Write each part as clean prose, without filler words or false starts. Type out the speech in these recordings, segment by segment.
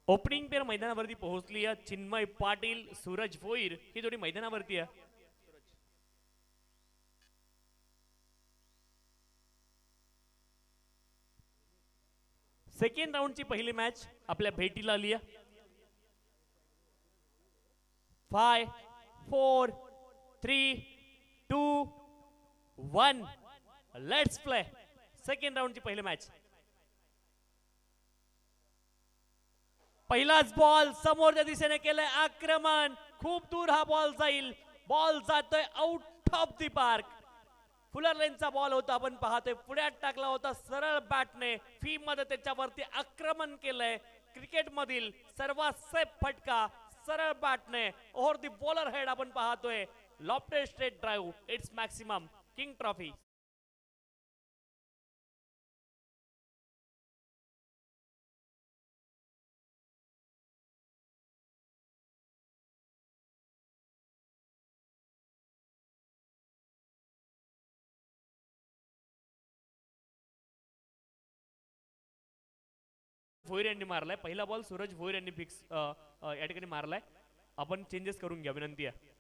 Opening पेर मैदानावरती पोहोचली आहे. चिन्मय पाटील सूरज भोईर ही जोडी मैदानावरती आहे. सेकंड राऊंडची पहिली मॅच आपल्या भेटीला आली आहे. 5 4 3 2 1 लेट्स प्ले. सेकंड राऊंडची पहिली मॅच. पहिलाच बॉल समोरच्या दिशेने केलंय आक्रमण. खूप दूर हा बॉल जाईल. बॉल जातोय out of the park. Fuller लेनचा बॉल होता. आपण पाहतोय पुढ्यात टाकला होता सरळ बॅटने. फी मध्ये त्याच्यावरती आक्रमण केलंय. क्रिकेट मधील सर्वात सेफ फटका सरळ बॅटने ओव्हर दी बॉलर हेड आपण पाहतोय. Lofted straight drive it's maximum king trophy. Bhoir यांनी मारलाय. पहिला बॉल सूरज भोईर यांनी फिक्स या ठिकाणी मारलाय. आपण चेंजेस करून घ्या विनंती आहे.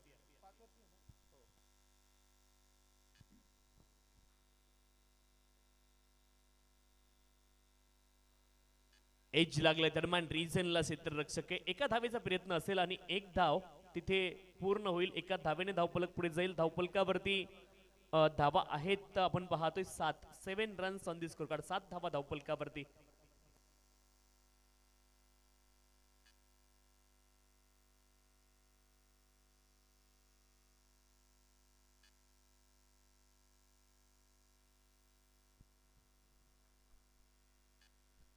एज लागलाय दरम्यान रिझनला क्षेत्ररक्षक आहे. एका धावेचा प्रयत्न असेल आणि एक धाव तिथे पूर्ण होईल. एका धावेने धावफलक पुढे जाईल. धावफलकावरती धावा आहेत आपण पाहतोय 7 runs on the score card. 7 धावा धावफलकावरती.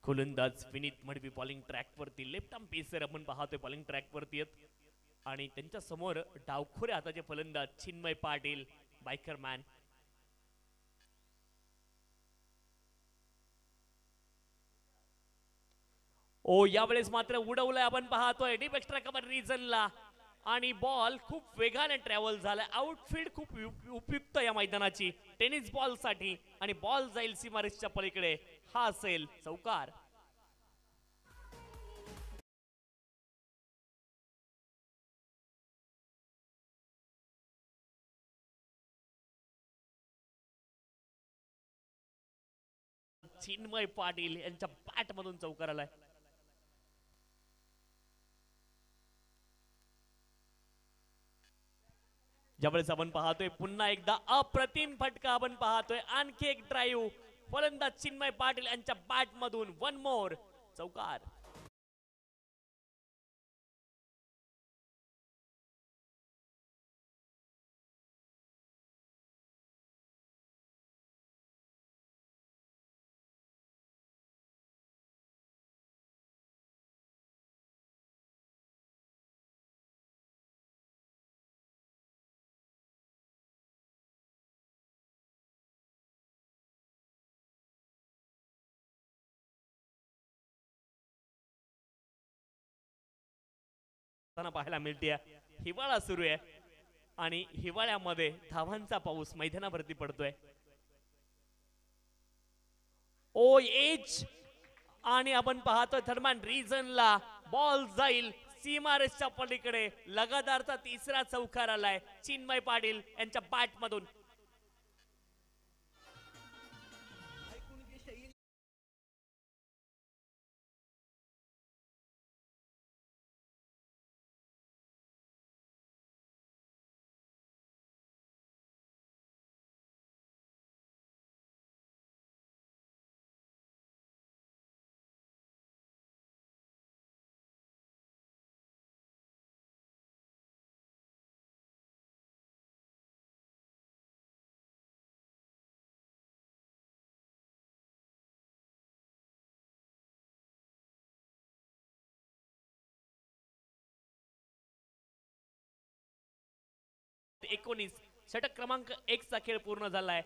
गोलंदाज विनीत मडवी बॉलिंग ट्रॅक वरती. लेफ्ट आर्म पेसर आपण पाहतोय बॉलिंग ट्रॅक वरती आहेत. आणि त्यांच्या समोर डावखोरे हाताचे फलंदाज चिन्मय पाटील बायकर मॅन. ओ यावेळेस मात्र उडवलंय आपण पाहतोय डीप एक्स्ट्रा कव्हर रिजनला. आणि बॉल खूप वेगाने ट्रॅव्हल झालाय. आउटफील्ड खूप उपयुक्त या मैदानाची टेनिस बॉल साठी. आणि बॉल जाईल सीमारेषच्या पलीकडे. हा असेल चौकार. चिन्मय पाटील यांच्या बॅट मधून चौकार आलाय. ज्यावेळेस आपण पाहतोय पुन्हा एकदा अप्रतिम फटका आपण पाहतोय. आणखी एक ड्राईव्ह फलंदाज चिन्मय पाटील यांच्या बॅट मधून. वन मोर चौकार. पाहायला मिळते. हिवाळा सुरू आहे आणि हिवाळ्यामध्ये धावांचा पाऊस मैदानावरती पडतोय. ओ एज आणि आपण पाहतोय थर्मॅन रिजनला बॉल जाईल सीमारेषच्या पलीकडे. लगातारचा तिसरा चौकार आलाय चिन्मय पाटील यांच्या बॅट मधून. एकोणीस षटक क्रमांक 1 चा खेळ पूर्ण झालाय.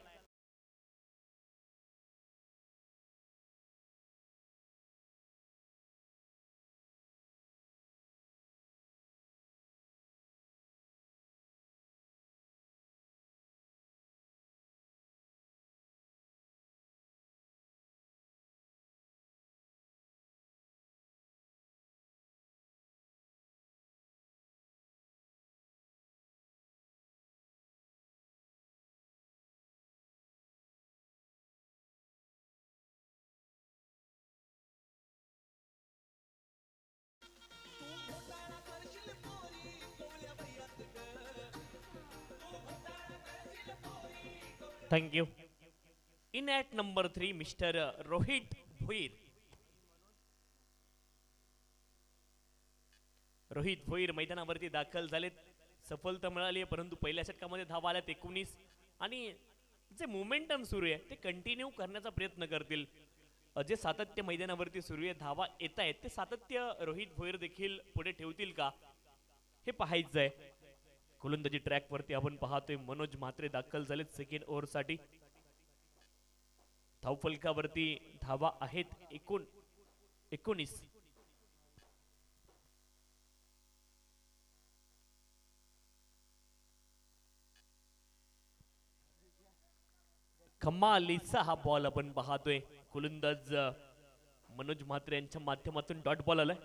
Thank you. In at number 3 mister Rohit Bhoir. Rohit Bhoir मैदानावरती दाखल झालेत. सफलता मिळाली आहे, परंतु पहिल्या षटकामध्ये धावा आल्यात 19 आणि जे मोमेंटम सुरू आहे ते कंटिन्यू करण्याचा प्रयत्न करतील. जे सातत्य मैदानावरती सुरू आहे, धावा येत आहेत, ते सातत्य रोहित भोईर देखील पुढे ठेवतील का हे पाहायचं आहे. गोलंदाजी ट्रॅक वरती आपण पाहतोय मनोज म्हात्रे दाखल झालेत सेकंड ओव्हर साठी. धावफलकावरती धावा आहेत 19. कमालीचा हा बॉल आपण पाहतोय. गोलंदाज मनोज म्हात्रे यांच्या माध्यमातून डॉट बॉल आलाय.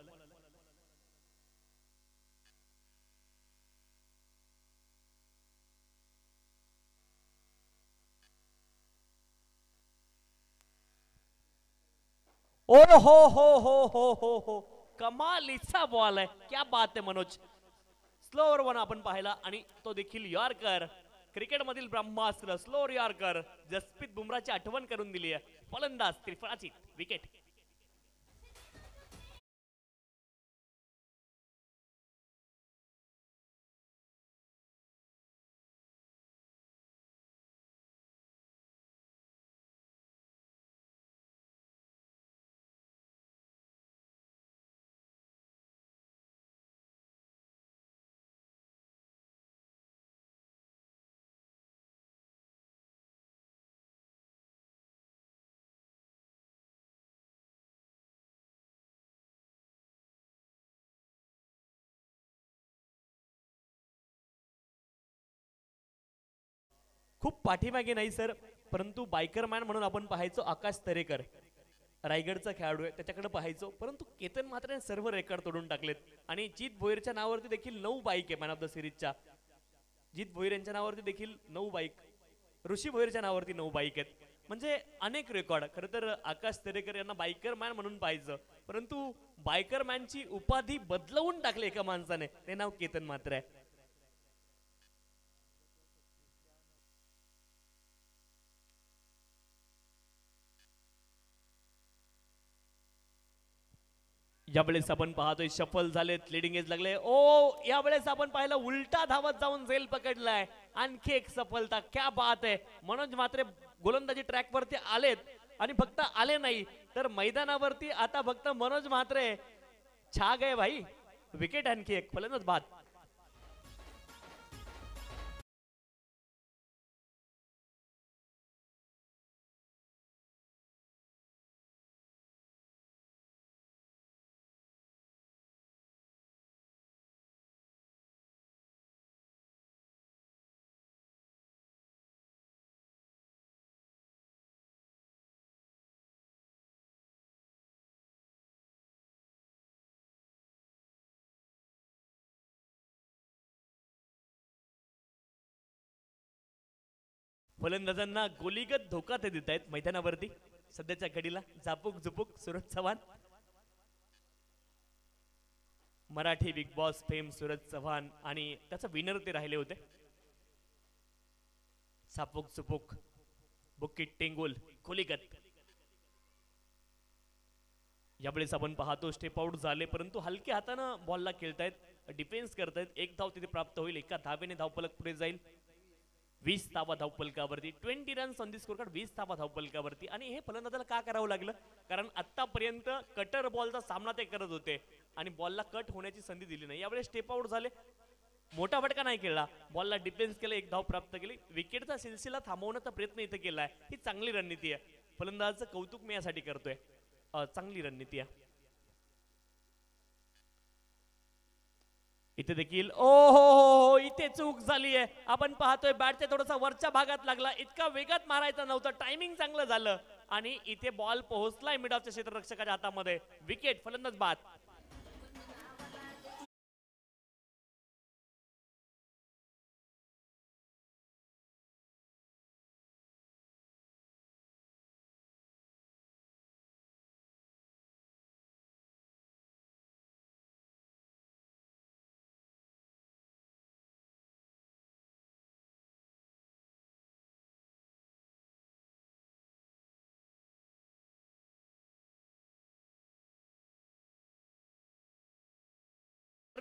ओ हो, कमालीचा बॉल आहे. क्या बात आहे मनोज. स्लोअर वन आपण पाहिला आणि तो देखील यॉर्कर. क्रिकेट मधील ब्रह्मास्त्र स्लोअर यॉर्कर जसप्रीत बुमराची आठवण करून दिली आहे. फलंदाज त्रिफळाची विकेट. खूप पाठीमागे नाही सर, परंतु बायकर मॅन म्हणून आपण पाहायचो आकाश तरेकर, रायगडचा खेळाडू आहे, त्याच्याकडे पाहायचो. परंतु केतन मात्र सर्व रेकॉर्ड तोडून टाकलेत. आणि जीत भोईरच्या नावावरती देखील 9 बाईक आहे मॅन ऑफ द सिरीजच्या. जीत भोईर यांच्या नावावरती देखील 9 बाईक, ऋषी भोईरच्या नावावरती 9 बाईक आहेत. म्हणजे अनेक रेकॉर्ड. खरं तर आकाश तरेकर यांना बायकर मॅन म्हणून पाहायचं, परंतु बायकर मॅनची उपाधी बदलवून टाकली एका माणसाने, ते नाव केतन मात्र आहे. यावेळेस आपण पाहतोय शफल झालेत, लिडिंग एज लागले. ओ यावेळेस आपण पाहिलं उलटा धावत जाऊन झेल पकडलाय. आणखी एक सफलता. क्या बात आहे. मनोज म्हात्रे गोलंदाजी ट्रॅक वरती आलेत आणि फक्त आले नाही तर मैदानावरती आता फक्त मनोज म्हात्रे छा गए भाई. विकेट आणखी एक. फलंदाज बाद. फलंदाजांना गोलीगत धोका ते देत आहेत मैदानावरती सध्याच्या घडीला. Zhapuk Zhupuk Suraj Chavan, Marathi big boss fame Suraj Chavan आणि त्याचा विनर ते राहिले होते. झापूक झुपूक बुकिट टेंगोल गोलीगत. यावेळेस आपण पाहतो स्टेप आउट झाले, परंतु हलक्या हातानं बॉलला खेळतायत, डिफेन्स करतायत. एक धाव तिथे प्राप्त होईल. एका धावेने धावफलक पुढे जाईल. 20 धावा धावफलकावरती. 20 runs on the score card. 20 धावा धावफलकावरती. आणि हे फलंदाजाला का करावं लागलं, कारण आतापर्यंत कटर बॉलचा सामना ते करत होते आणि बॉलला कट होण्याची संधी दिली नाही. यावेळेस स्टेप आउट झाले, मोठा फटका नाही खेळला, बॉलला डिफेन्स केला, एक धाव प्राप्त केली. विकेटचा सिलसिला थांबवण्याचा प्रयत्न इथे केलाय. ही चांगली रणनीती आहे. फलंदाजाचं कौतुक मी यासाठी करतोय. चांगली रणनीती आहे. इथे देखील ओ हो, इथे चूक झाली आहे. आपण पाहतोय बॅटच्या थोडासा वरच्या भागात लागला. इतका वेगात मारायचा नव्हता. टायमिंग चांगलं झालं आणि इथे बॉल पोहोचलाय मिड ऑफच्या क्षेत्ररक्षकाच्या हातामध्ये. विकेट. फलंदाज बाद.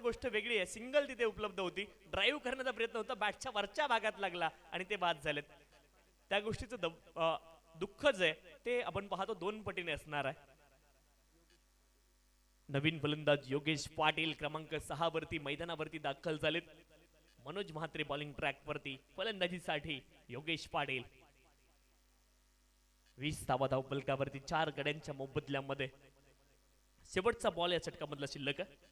गोष्ट वेगळी आहे, सिंगल तिथे उपलब्ध होती, ड्राईव्ह करण्याचा प्रयत्न होता, बॅटच्या वरच्या भागात लागला आणि ते बाद झालेत. त्या गोष्टीचं दुःख जे आहे ते आपण पाहतो 2 पटीने असणार आहे. नवीन फलंदाज योगेश पाटील क्रमांक 6 वरती मैदानावरती दाखल झालेत. मनोज म्हात्रे बॉलिंग ट्रॅक वरती फलंदाजीसाठी योगेश पाटील. 20 धावा धावपलकावरती 4 गड्यांच्या मोबदल्यामध्ये. शेवटचा बॉल या षटकामधला शिल्लक आहे.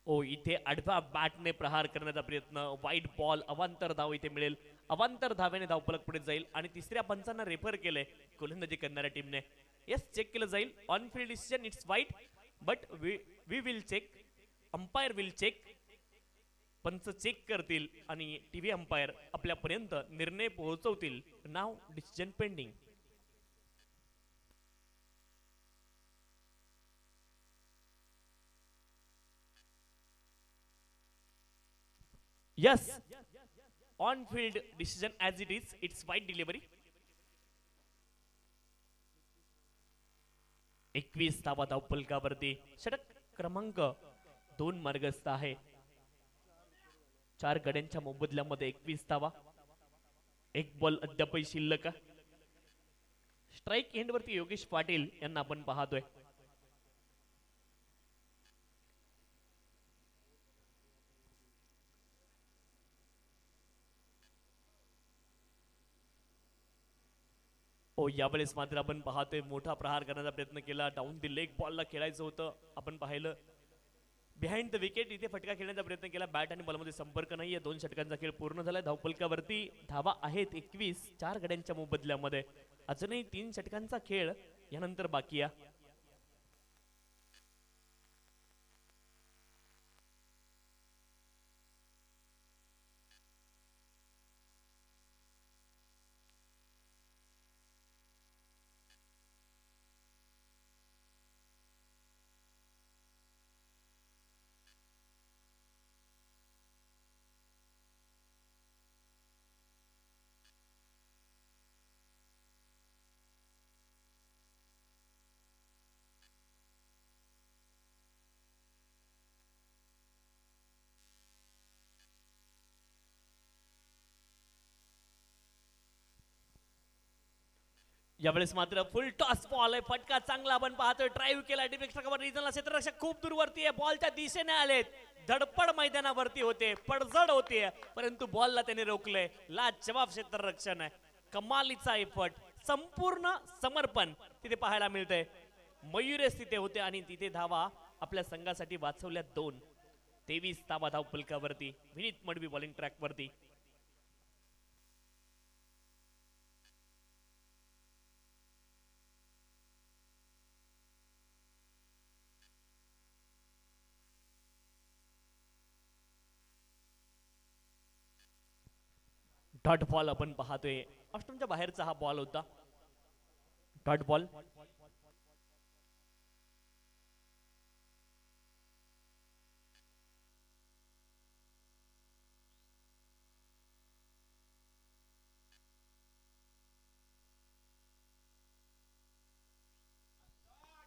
ओ इथे आडव्या बॅटने प्रहार करण्याचा प्रयत्न, वाईट बॉल, अवांतर धाव इथे मिळेल. अवांतर धावेने धावपलक पुढे जाईल आणि तिसऱ्या पंचांना रेफर केले गोलंदाजी करणाऱ्या टीमने. येस, चेक केलं जाईल. On field decision it's wide, but we will check, umpire will check. पंच चेक करतील आणि टीव्ही अंपायर आपल्यापर्यंत निर्णय पोहोचवतील. Now decision pending. Yes, on field decision as it is, it's wide delivery. 21 धावा धावपलकावरती षटक क्रमांक 2 मार्गस्थ आहे. 4 गड्यांच्या मोबदल्यामध्ये 21 धावा. 1 बॉल अद्यापही शिल्लक. स्ट्राईक एंड वरती योगेश पाटील यांना आपण पाहतोय. ओ यावेळेस मात्र आपण पाहतोय मोठा प्रहार करण्याचा प्रयत्न केला. डाऊन द लेग बॉलला खेळायचं होतं. आपण पाहिलं बिहाइंड द विकेट इथे फटका खेळण्याचा प्रयत्न केला. बॅट आणि बॉलमध्ये संपर्क नाहीये. 2 षटकांचा खेळ पूर्ण झालाय. धावपलकावरती धावा आहेत 21 4 गड्यांच्या मोबदल्यामध्ये. अजूनही 3 षटकांचा खेळ यानंतर बाकी आहे. यावेळेस मात्र फुल टॉस बॉल आहे. फटका चांगला आपण पाहतोय. ड्राईव्ह केला डिफेक्ट कव्हर रिजनला. क्षेत्ररक्षक खूप दूरवरती आहे. बॉलच्या दिशेने आलेत. धडपड मैदानावरती होते, पडझड होते, परंतु बॉलला त्याने रोखले. लाजवाब क्षेत्ररक्षण आहे. कमालीचा एफर्ट, संपूर्ण समर्पण तिथे पाहायला मिळतंय. मयुरेश तिथे होते आणि तिथे धावा आपल्या संघासाठी वाचवल्या 2. 23 धावा धावपलकावरती. विनीत मडवी बॉलिंग ट्रॅक वरती. डॉट बॉल आपण पाहतोय. ऑस्ट्रेलियाच्या बाहेरचा हा बॉल होता. Dot ball.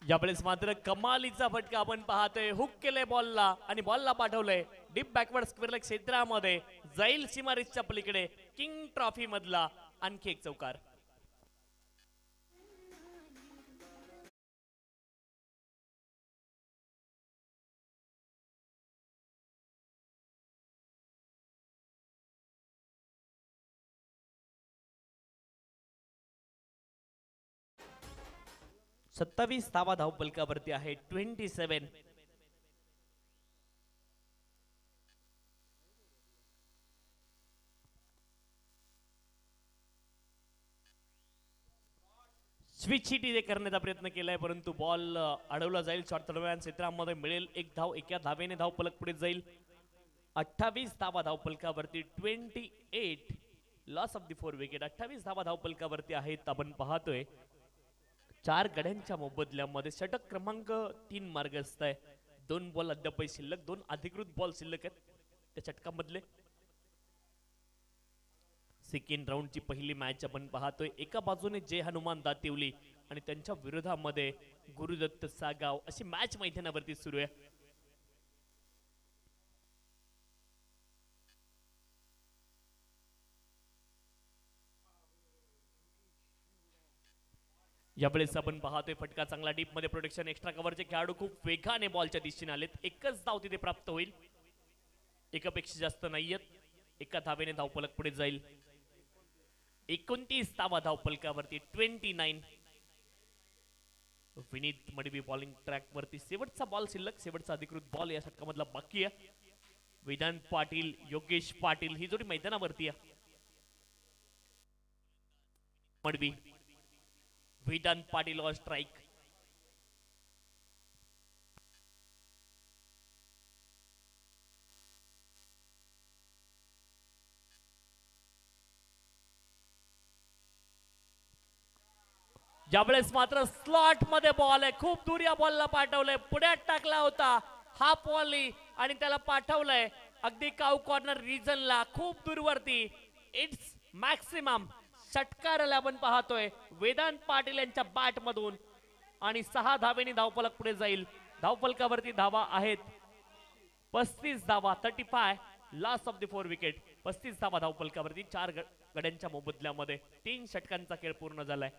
यावेळेस मात्र कमालीचा फटका आपण पाहतोय. हुक केले बॉलला आणि बॉलला पाठवलंय डीप बॅकवर्ड स्क्वेअर क्षेत्रामध्ये. जाईल सीमारेषच्या पलीकडे. किंग ट्रॉफी मधला आणखी एक चौकार. सत्तावीस धावा धावपलकावरती आहे. 27. स्विच हिट इथे करण्याचा प्रयत्न केलाय परंतु बॉल अडवला जाईल. शॉर्ट दरम्यान क्षेत्रामध्ये मिळेल 1 धाव. एका धावेने धावपलक पुढे जाईल. 28 धावा धावपलकावरती. 28. Loss of the 4 wicket. 28 धावा धावपलकावरती आहेत. आपण पाहतोय 4 गड्यांच्या मोबदल्यामध्ये षटक क्रमांक 3 मार्गस्थ आहे. 2 बॉल अद्याप शिल्लक. 2 अधिकृत बॉल शिल्लक आहेत त्या षटकामधले. सेकंड राऊंडची पहिली मॅच आपण पाहतोय. एका बाजूने जय हनुमान दातिवली आणि त्यांच्या विरोधामध्ये गुरुदत्त सागाव अशी मॅच मैदानावरती सुरू आहे. यावेळेस आपण पाहतोय फटका चांगला डीप मध्ये प्रोटेक्शन एक्स्ट्रा कव्हरचे खेळाडू खूप वेगाने बॉलच्या दिशेने आलेत. एकच धाव तिथे प्राप्त होईल, एकापेक्षा जास्त नाहीयेत. एका धावेने धावफलक पुढे जाईल. 29 धावा धावफलकावरती 29. विनीत मडवी बॉलिंग ट्रॅक वरती. शेवटचा बॉल शिल्लक, शेवटचा अधिकृत बॉल या षटकामधला बाकी आहे. वेदांत पाटील, योगेश पाटील ही जोडी मैदानावरती आहे. Madvi, Vedant Patil on strike. ज्यावेळेस मात्र स्लॉट मध्ये बॉल आहे, खूप दूर या बॉलला पाठवलंय, पुढ्यात टाकला होता हा बॉल आणि त्याला पाठवलंय अगदी काउ कॉर्नर रिजनला, खूप दूरवरती. इट्स मॅक्सिमम षटकार आपण पाहतोय वेदांत पाटील यांच्या बॅट मधून आणि 6 धावेनी धावफलक पुढे जाईल. धावफलकावरती धावा आहेत 35 धावा, 35. Last of the 4 wicket. 35 धावा धावफलकावरती 4 गड्यांच्या मोबदल्यामध्ये 3 षटकांचा खेळ पूर्ण झालाय.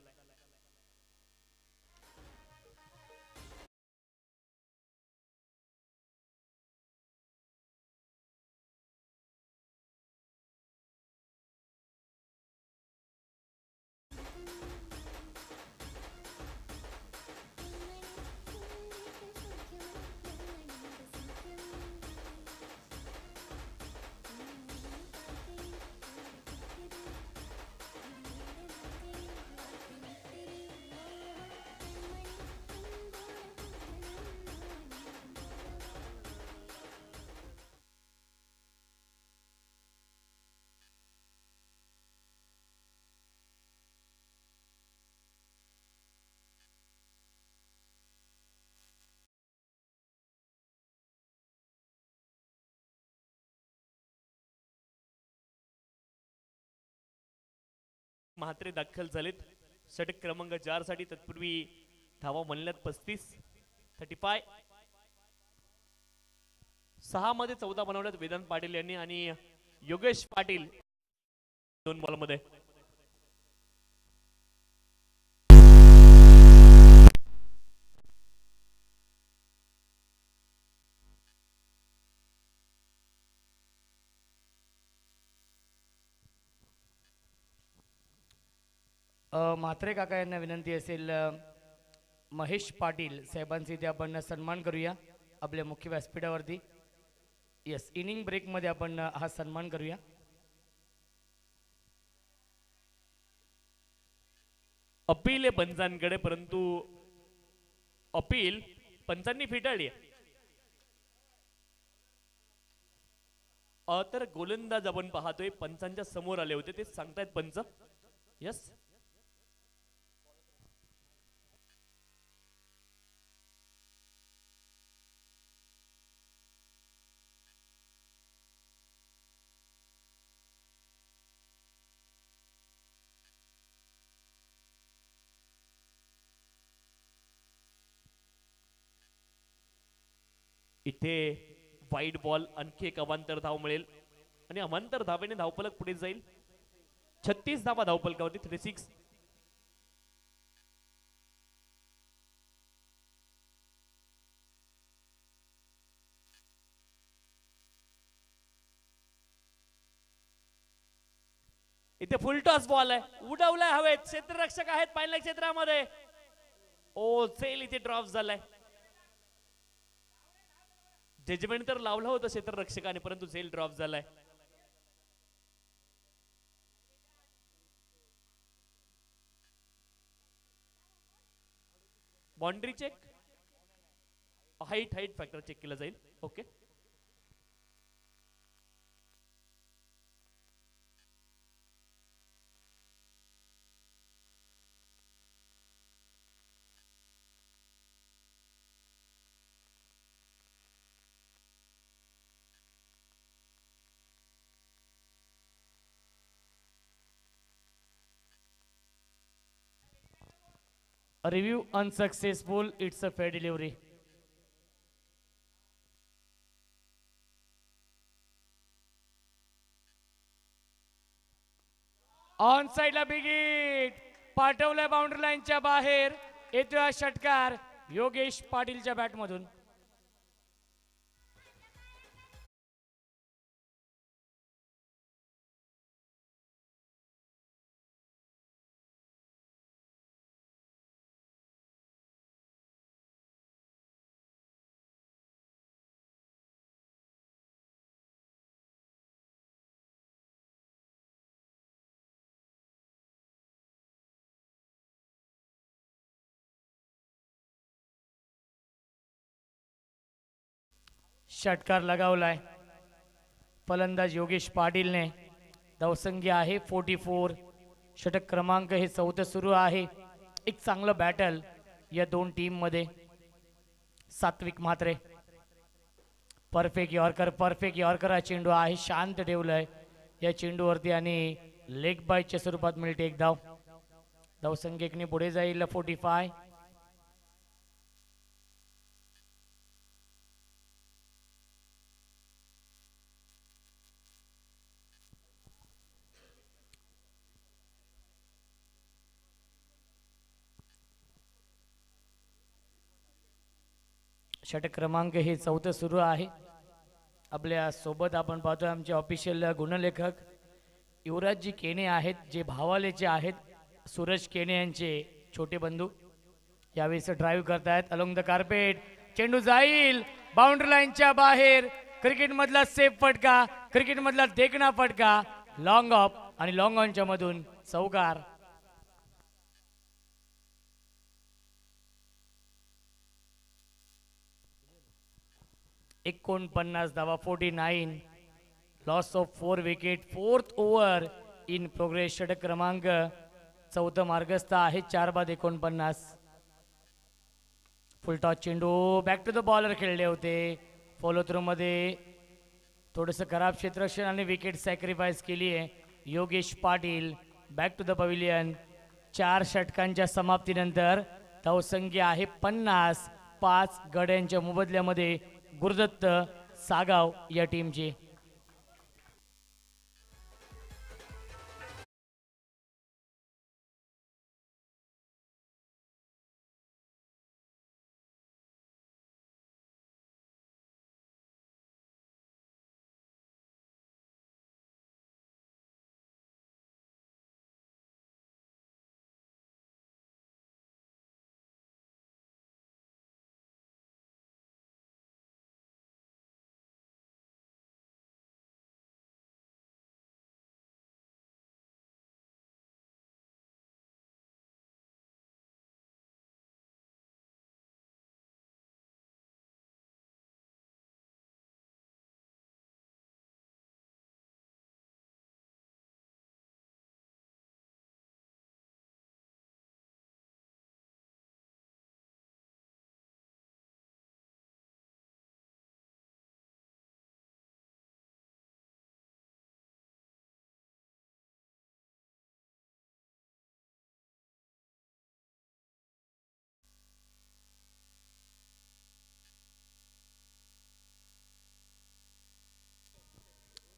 म्हात्रे दाखल झालेत षटक क्रमांक 4 साठी. तत्पूर्वी धावा म्हणल्यात 35, 35. 6 मध्ये 14 बनवल्यात वेदांत पाटील यांनी आणि योगेश पाटील 2 बॉल मध्ये. म्हात्रे काका यांना विनंती असेल, महेश पाटील साहेबांचे इथे आपण सन्मान करूया आपल्या मुख्य व्यासपीठावरती. यस, इनिंग ब्रेक मध्ये आपण हा सन्मान करूया. अपील आहे पंचांकडे, परंतु अपील पंचांनी फेटाळली आहे. तर गोलंदाज आपण पाहतोय पंचांच्या समोर आले होते, ते सांगतायत पंच. यस, इथे वाईड बॉल, आणखी एक अवांतर धाव मिळेल आणि अवांतर धावेने धावफलक पुढे जाईल. 36 धावा धावफलकावरती 36. इथे फुलटॉस बॉल आहे, उडवलाय हवेत, क्षेत्ररक्षक आहेत पहिल्या क्षेत्रामध्ये. ओ सेल इथे ड्रॉप झालाय. जजमेंट तर लावलं होतं क्षेत्ररक्षकाने, परंतु झेल ड्रॉप झालाय. Boundary check, height factor check केला जाईल. Okay, review unsuccessful, it's a fair delivery. On साइडला बिग हिट पाठवलंय बाउंड्री लाईनच्या बाहेर. येतोय हा षटकार योगेश पाटीलच्या बॅटमधून. षटकार लगावलाय फलंदाज योगेश पाटीलने. धावसंख्या आहे 44. षटक क्रमांक हे 4 सुरू आहे. एक चांगलं बॅटल या दोन टीम मध्ये. सात्विक म्हात्रे परफेक्ट यॉर्कर हा चेंडू आहे. शांत ठेवलाय या चेंडूवरती आणि लेग बायच्या स्वरूपात मिळते एक धाव. धावसंख्येने पुढे जाईल 45. षटक क्रमांक हे 4 सुरू आहे. आपल्या सोबत आपण पाहतोय आमचे ऑफिशियल गुणलेखक युवराजजी केने आहेत, जे भावालेचे आहेत. सूरज केने यांचे छोटे बंधू यावेळेस ड्राईव्ह करतायत अलोंग द कार्पेट. चेंडू जाईल बाउंड्री लाईनच्या बाहेर. क्रिकेट मधला सेफ फटका, क्रिकेट मधला देखणा फटका. लॉंग ऑफ आणि लॉंग ऑनच्या मधून चौकार. 49 धावा. 49. Loss of 4 wicket. 4th over in progress. षटक क्रमांक 4 मार्गस्थ आहे. 4 बाद 49. फुल टॉस चेंडू बॅक टू द बॉलर खेळले होते. फॉलो थ्रू मध्ये थोडंसं खराब क्षेत्ररक्षण आणि विकेट सॅक्रिफाईस केली आहे Yogesh Patil. Back to the pavilion. 4 षटकांच्या समाप्तीनंतर धावसंख्या आहे 50. 5 गड्यांच्या मोबदल्यामध्ये गुरुदत्त सागाव या टीमची.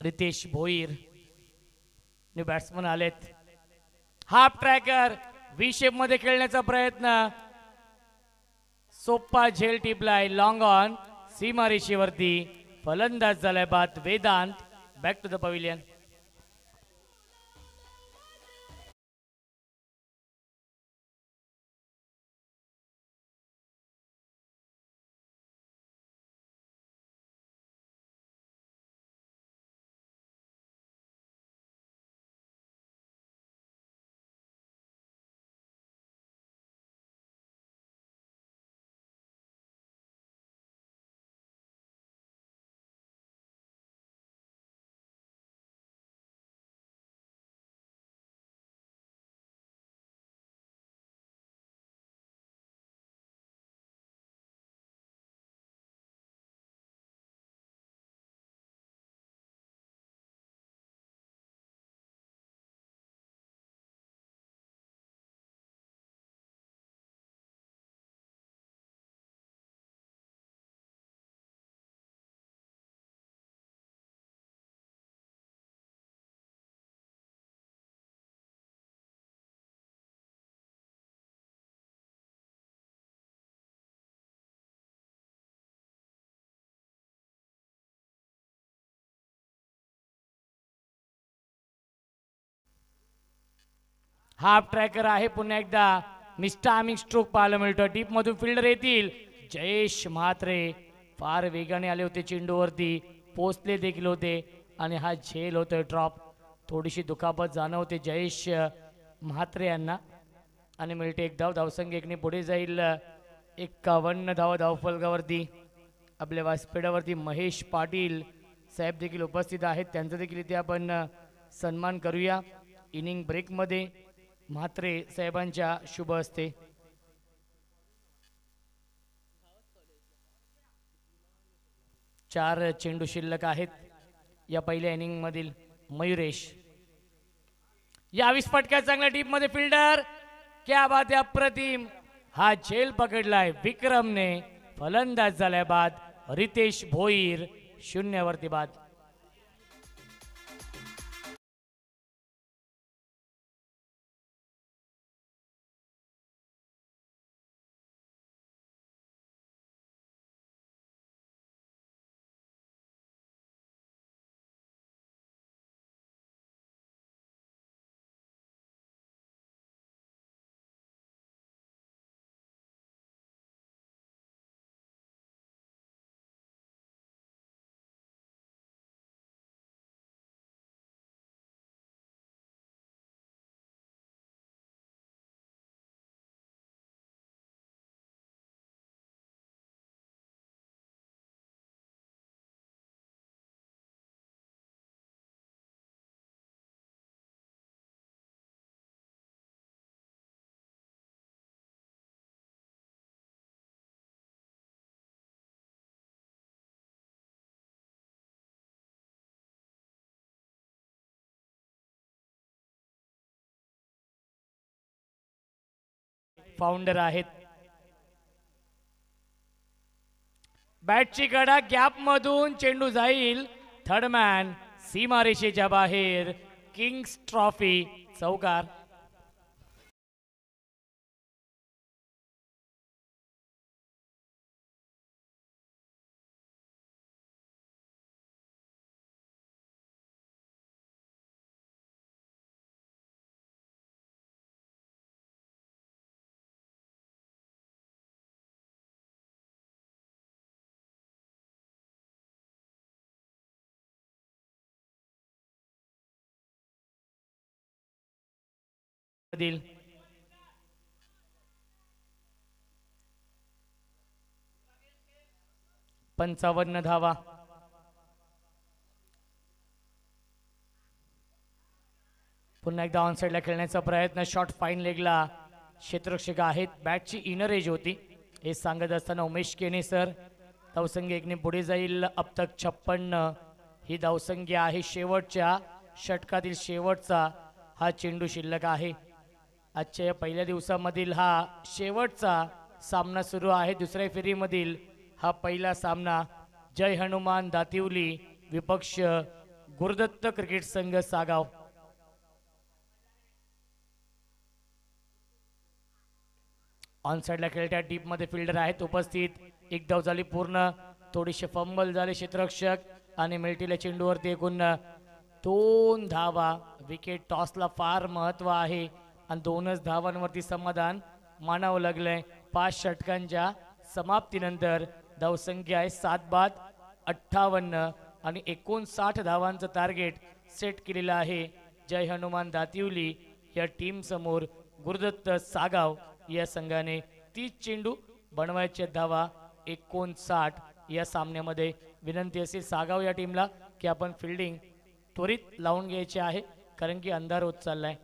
रितेश भोईर न्यू बॅट्समन आलेत. हाफ ट्रॅकर व्ही शेप मध्ये खेळण्याचा प्रयत्न. सोप्पा झेल टिपलाय. Long on सीमारेषेवरती. फलंदाज झालाय बाद Vedant. Back to the pavilion. Half tracker आहे. पुन्हा एकदा मिस्टर आमिंग स्ट्रोक पाहायला मिळतो. डीप मधून फिल्डर येतील. जयेश म्हात्रे फार वेगाने आले होते चेंडूवरती, पोचले देखील होते आणि हा झेल होतोय ड्रॉप. थोडीशी दुखापत जाणवते जयेश म्हात्रे यांना आणि मिळते एक धाव. धावसंख्या एकने पुढे जाईल. 51 धाव धावफलकावरती. आपल्या व्यासपीठावरती महेश पाटील साहेब देखील उपस्थित आहेत. त्यांचा देखील इथे आपण सन्मान करूया. इनिंग ब्रेकमध्ये म्हात्रे साहेबांच्या शुभ हस्ते. चार चेंडू शिल्लक आहेत या पहिल्या इनिंग मधील. मयुरेश या 20 फटक्या चांगल्या डीप मध्ये फिल्डर. क्या बात आहे, अप्रतिम. हा झेल पकडलाय विक्रमने. फलंदाज झालाय बाद. रितेश भोईर 0 वरती बाद. फाउंडर आहेत. बॅटची कडा गॅप मधून चेंडू जाईल. थर्डमॅन सीमारेषेच्या बाहेर. किंग्स ट्रॉफी चौकार. मधील 55 धावा. पुन्हा एकदा ऑन साइडला खेळण्याचा प्रयत्न. शॉट फाईन लेगला क्षेत्ररक्षक आहेत. बॅटची इनर एज होती हे सांगत असताना उमेश केने सर. धावसंख्या एकने पुढे जाईल. अब तक 56 ही धावसंख्या आहे. शेवटच्या षटकातील शेवटचा हा चेंडू शिल्लक आहे. आजच्या या पहिल्या दिवसामधील हा शेवटचा सामना सुरू आहे. दुसऱ्या फेरीमधील हा पहिला सामना. जय हनुमान दातिवली विपक्ष गुरुदत्त क्रिकेट संघ सागाव. ऑन साइडला खेळत्या डीप मध्ये फिल्डर आहेत उपस्थित. एक धाव झाली पूर्ण. थोडीशी फंबल झाले क्षेत्ररक्षक आणि मिळतीला चेंडूवरती एकूण 2 धावा. विकेट टॉसला फार महत्व आहे आणि 2च धावांवरती समाधान मानावं लागलंय. 5 षटकांच्या समाप्तीनंतर धावसंख्या आहे 7 बाद 58 आणि 59 धावांचं टार्गेट सेट केलेलं आहे जय हनुमान दातिवली या टीम समोर. गुरुदत्त सागाव या संघाने 30 चेंडू बनवायचे धावा 59 या सामन्यामध्ये. विनंती असेल सागाव या टीमला की आपण फिल्डिंग त्वरित लावून घ्यायची आहे कारण की अंधार होत चाललाय.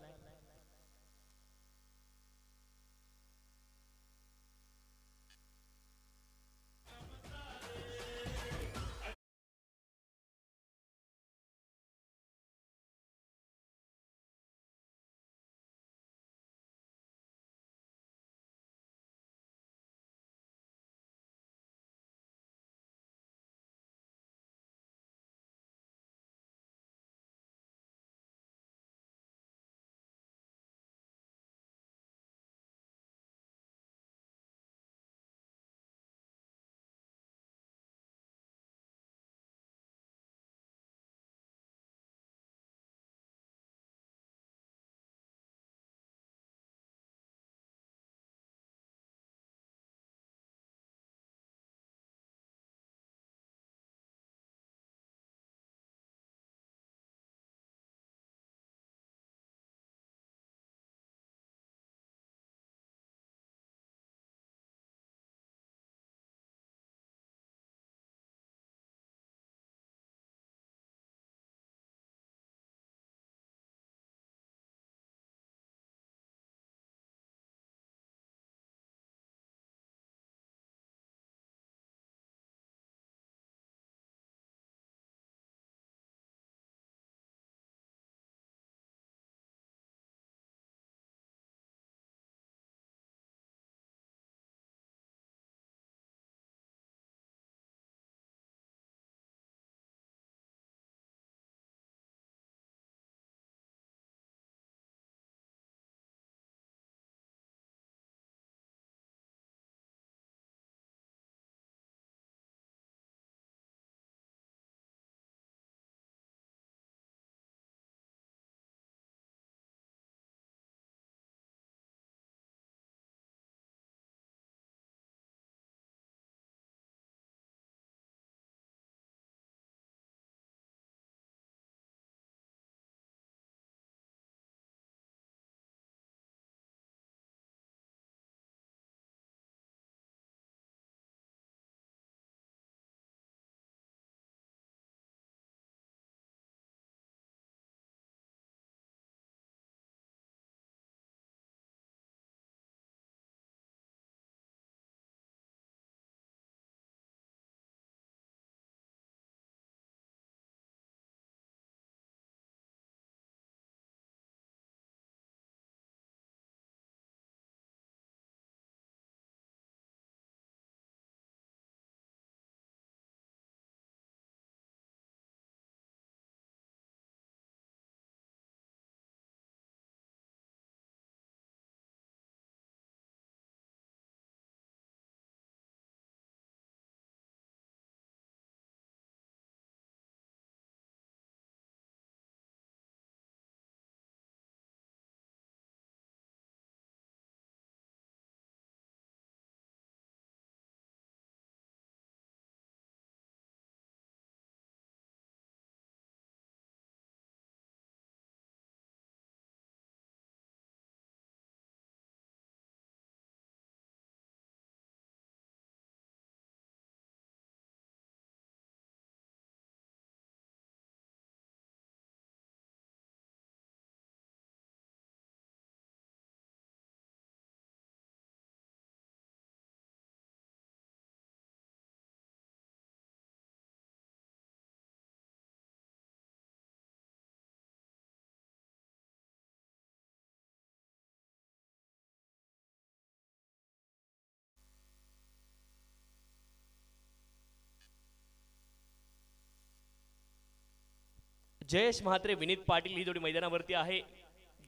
जयेश म्हात्रे विनीत पाटील ही जोडी मैदानावरती आहे.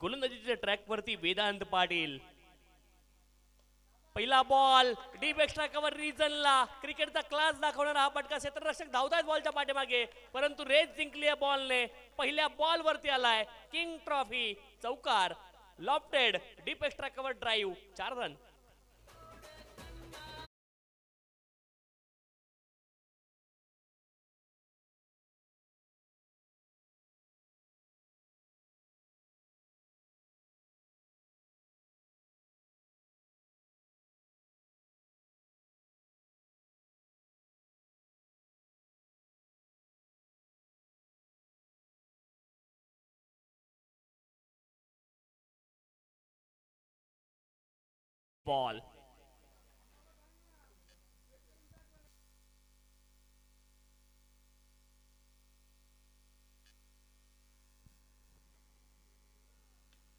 गोलंदाजीच्या ट्रॅक वरती वेदांत पाटील. पहिला बॉल डीप एक्स्ट्रा कव्हर रिजनला. क्रिकेटचा क्लास दाखवणारा हा फटका. क्षेत्ररक्षक धावतायत बॉलच्या पाठीमागे, परंतु रेस जिंकली आहे बॉलने. पहिल्या बॉल वरती आलाय किंग ट्रॉफी. चौकार lofted deep extra cover drive. 4 run. Ball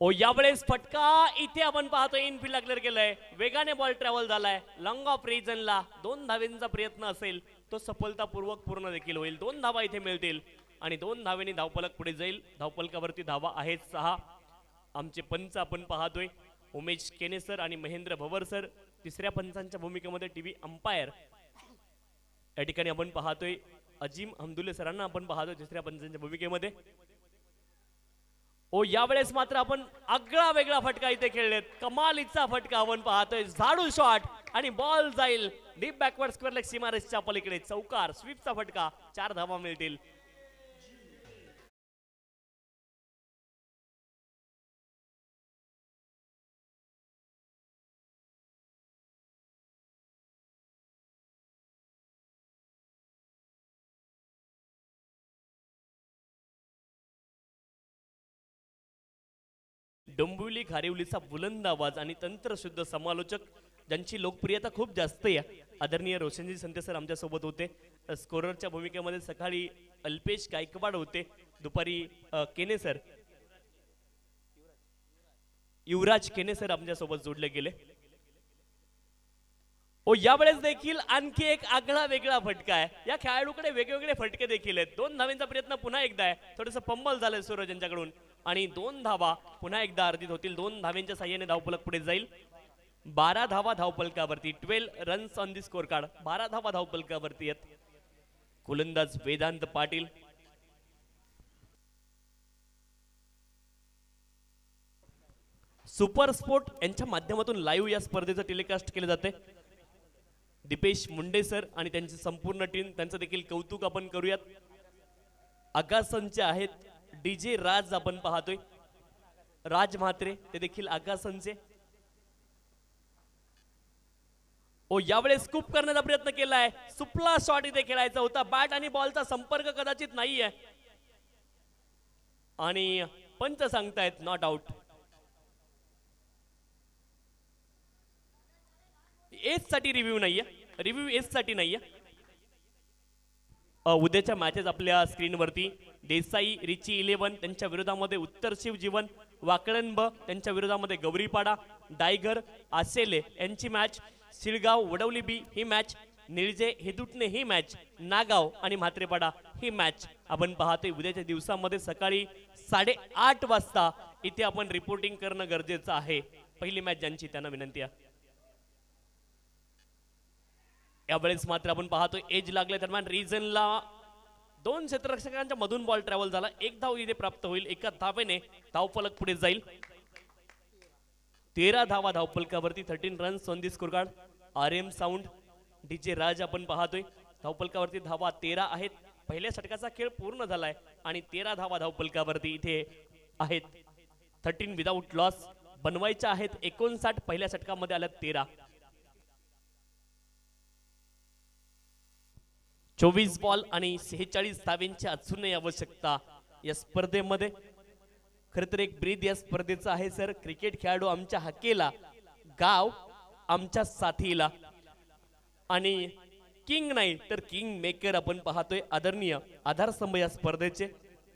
ओ यावेळेस फटका इथे आपण पाहतोय. इनफिल्ड क्लिअर केलंय. वेगाने बॉल ट्रॅव्हल झालाय लॉंग ऑफ रिजनला. 2 धावेंचा प्रयत्न असेल तो सफलतापूर्वक पूर्ण देखील होईल. 2 धावा इथे मिळतील आणि 2 धावेने धावफलक पुढे जाईल. धावफलकावरती धावा आहेत 6. आमचे पंच आपण पाहतोय उमेश केने सर आणि महेंद्र भवर सर. तिसऱ्या पंचांच्या भूमिकेमध्ये टीव्ही अंपायर या ठिकाणी आपण पाहतोय अजिम हमदुल्ले सरांना आपण पाहतोय तिसऱ्या पंचांच्या भूमिकेमध्ये. ओ यावेळेस मात्र आपण आगळा वेगळा फटका इथे खेळलेत. कमालीचा फटका आपण पाहतोय. झाडू शॉट आणि बॉल जाईल डीप बॅकवर्ड स्क्वेअर लेग सीमारेषच्या पलीकडे. चौकार स्वीपचा फटका. 4 धावा मिळतील. डोंबिवली खारिवलीचा बुलंद आवाज आणि तंत्रशुद्ध समालोचक ज्यांची लोकप्रियता खूप जास्त आहे आदरणीय रोशनजी संते सर आमच्या सोबत होते. स्कोररच्या भूमिकेमध्ये सकाळी अल्पेश गायकवाड होते. दुपारी केने सर युवराज केने सर आमच्या सोबत जोडले गेले. ओ यावेळेस देखील आणखी एक आगळा वेगळा फटका आहे. या खेळाडूकडे वेगवेगळे फटके देखील आहेत. 2 धावेंचा प्रयत्न पुन्हा एकदा आहे. थोडंसं पंबल झालंय सूरज यांच्याकडून आणि 2 धावा पुन्हा एकदा अर्जित होतील. 2 धावेंच्या साह्याने धावफलक पुढे जाईल. 12 धावा धावफलकावरती. 12 runs on the score card. 12 धावा धावफलकावरती आहेत. गोलंदाज वेदांत पाटील. सुपर स्पोर्ट यांच्या माध्यमातून लाईव्ह या स्पर्धेचं टेलिकास्ट केले जाते. दीपेश मुंडे सर आणि त्यांची संपूर्ण टीम त्यांचं देखील कौतुक आपण करूयात. आगासनचे आहेत डीजे राज आपण पाहतोय. राज म्हात्रे ते देखील आगासनचे. ओ यावेळेस स्कूप करण्याचा प्रयत्न केलाय. सुपला शॉट इथे खेळायचा होता. बॅट आणि बॉलचा संपर्क कदाचित नाहीये आणि पंच सांगतायत नॉट आउट. एस साठी रिव्ह्यू नाहीये. रिव्ह्यू एस साठी नाहीये. उद्याच्या मॅचेस आपल्या स्क्रीनवरती देसाई रिची 11 त्यांच्या विरोधामध्ये उत्तर शिवजीवन. वाकळणब त्यांच्या विरोधामध्ये गौरीपाडा. डायगर आसेले यांची मॅच. शिळगाव वडवली बी ही मॅच. निळजे हेदुटणे ही मॅच. नागाव आणि म्हात्रेपाडा ही मॅच आपण पाहतोय. उद्याच्या दिवसामध्ये सकाळी 8:30 वाजता इथे आपण रिपोर्टिंग करणं गरजेचं आहे. पहिली मॅच ज्यांची त्यांना विनंती आहे. यावेळेस मात्र आपण पाहतोय एज लागल्या दरम्यान रिजनला 2 क्षेत्ररक्षकांच्या मधून बॉल ट्रॅव्हल झाला. 1 धाव इथे प्राप्त होईल. 1 धावेने धावफलक पुढे जाईल. 13 धावा धावफलकावरती. 13 runs on the score card. R M sound DJ Raj आपण पाहतोय. धावफलकावरती धावा 13 आहेत. पहिल्या षटकाचा खेळ पूर्ण झालाय आणि 13 धावा धावफलकावरती इथे आहेत. 13 विदाउट लॉस बनवायच्या आहेत. 59 पहिल्या षटकामध्ये आल्या 13. 24 बॉल आणि 46 धावेंची अजूनही आवश्यकता या स्पर्धेमध्ये. खर तर एक ब्रीद या स्पर्धेचा आहे सर. क्रिकेट खेळाडू आमच्या हाकेला, गाव आमच्या साथीला आणि किंग नाही तर किंग मेकर आपण पाहतोय. आदरणीय आधारस्तंभ या स्पर्धेचे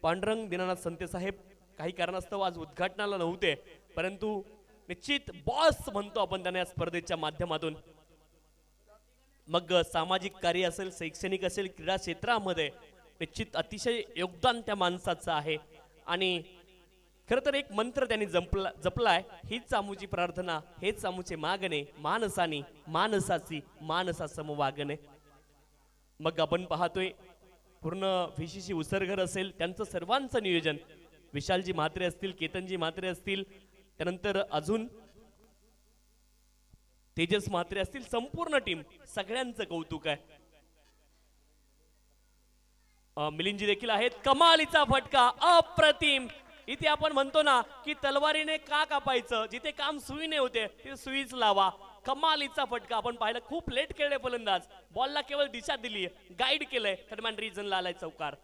पांडुरंग दीनानाथ संते साहेब काही कारणास्तव आज उद्घाटनाला नव्हते, परंतु निश्चित बॉस म्हणतो आपण त्यांना या स्पर्धेच्या माध्यमातून. मग सामाजिक कार्य असेल, शैक्षणिक असेल, क्रीडा क्षेत्रामध्ये निश्चित अतिशय योगदान त्या माणसाचं आहे आणि खर तर एक मंत्र त्यांनी जपलाय, हीच आमूची प्रार्थना, हेच आमूचे मागणे, मानसानी मानसाची मानसासम वागणे. मग आपण पाहतोय पूर्ण व्हीसीसी उसरघर असेल, त्यांचं सर्वांचं नियोजन, विशालजी म्हात्रे असतील, केतनजी म्हात्रे असतील, त्यानंतर अजून तेजस म्हात्रे असतील, संपूर्ण टीम, सगळ्यांचं कौतुक आहे. मिलिंदजी देखील आहेत. कमालीचा फटका, अप्रतिम. इथे आपण म्हणतो ना की तलवारीने का कापायचं, जिथे काम सुईने होते तिथे सुईच लावा. कमालीचा फटका आपण पाहिलं. खूप लेट खेळले फलंदाज, बॉलला केवळ दिशा दिली, गाईड केलंय, दरम्यान रिजनला आलाय चौकार.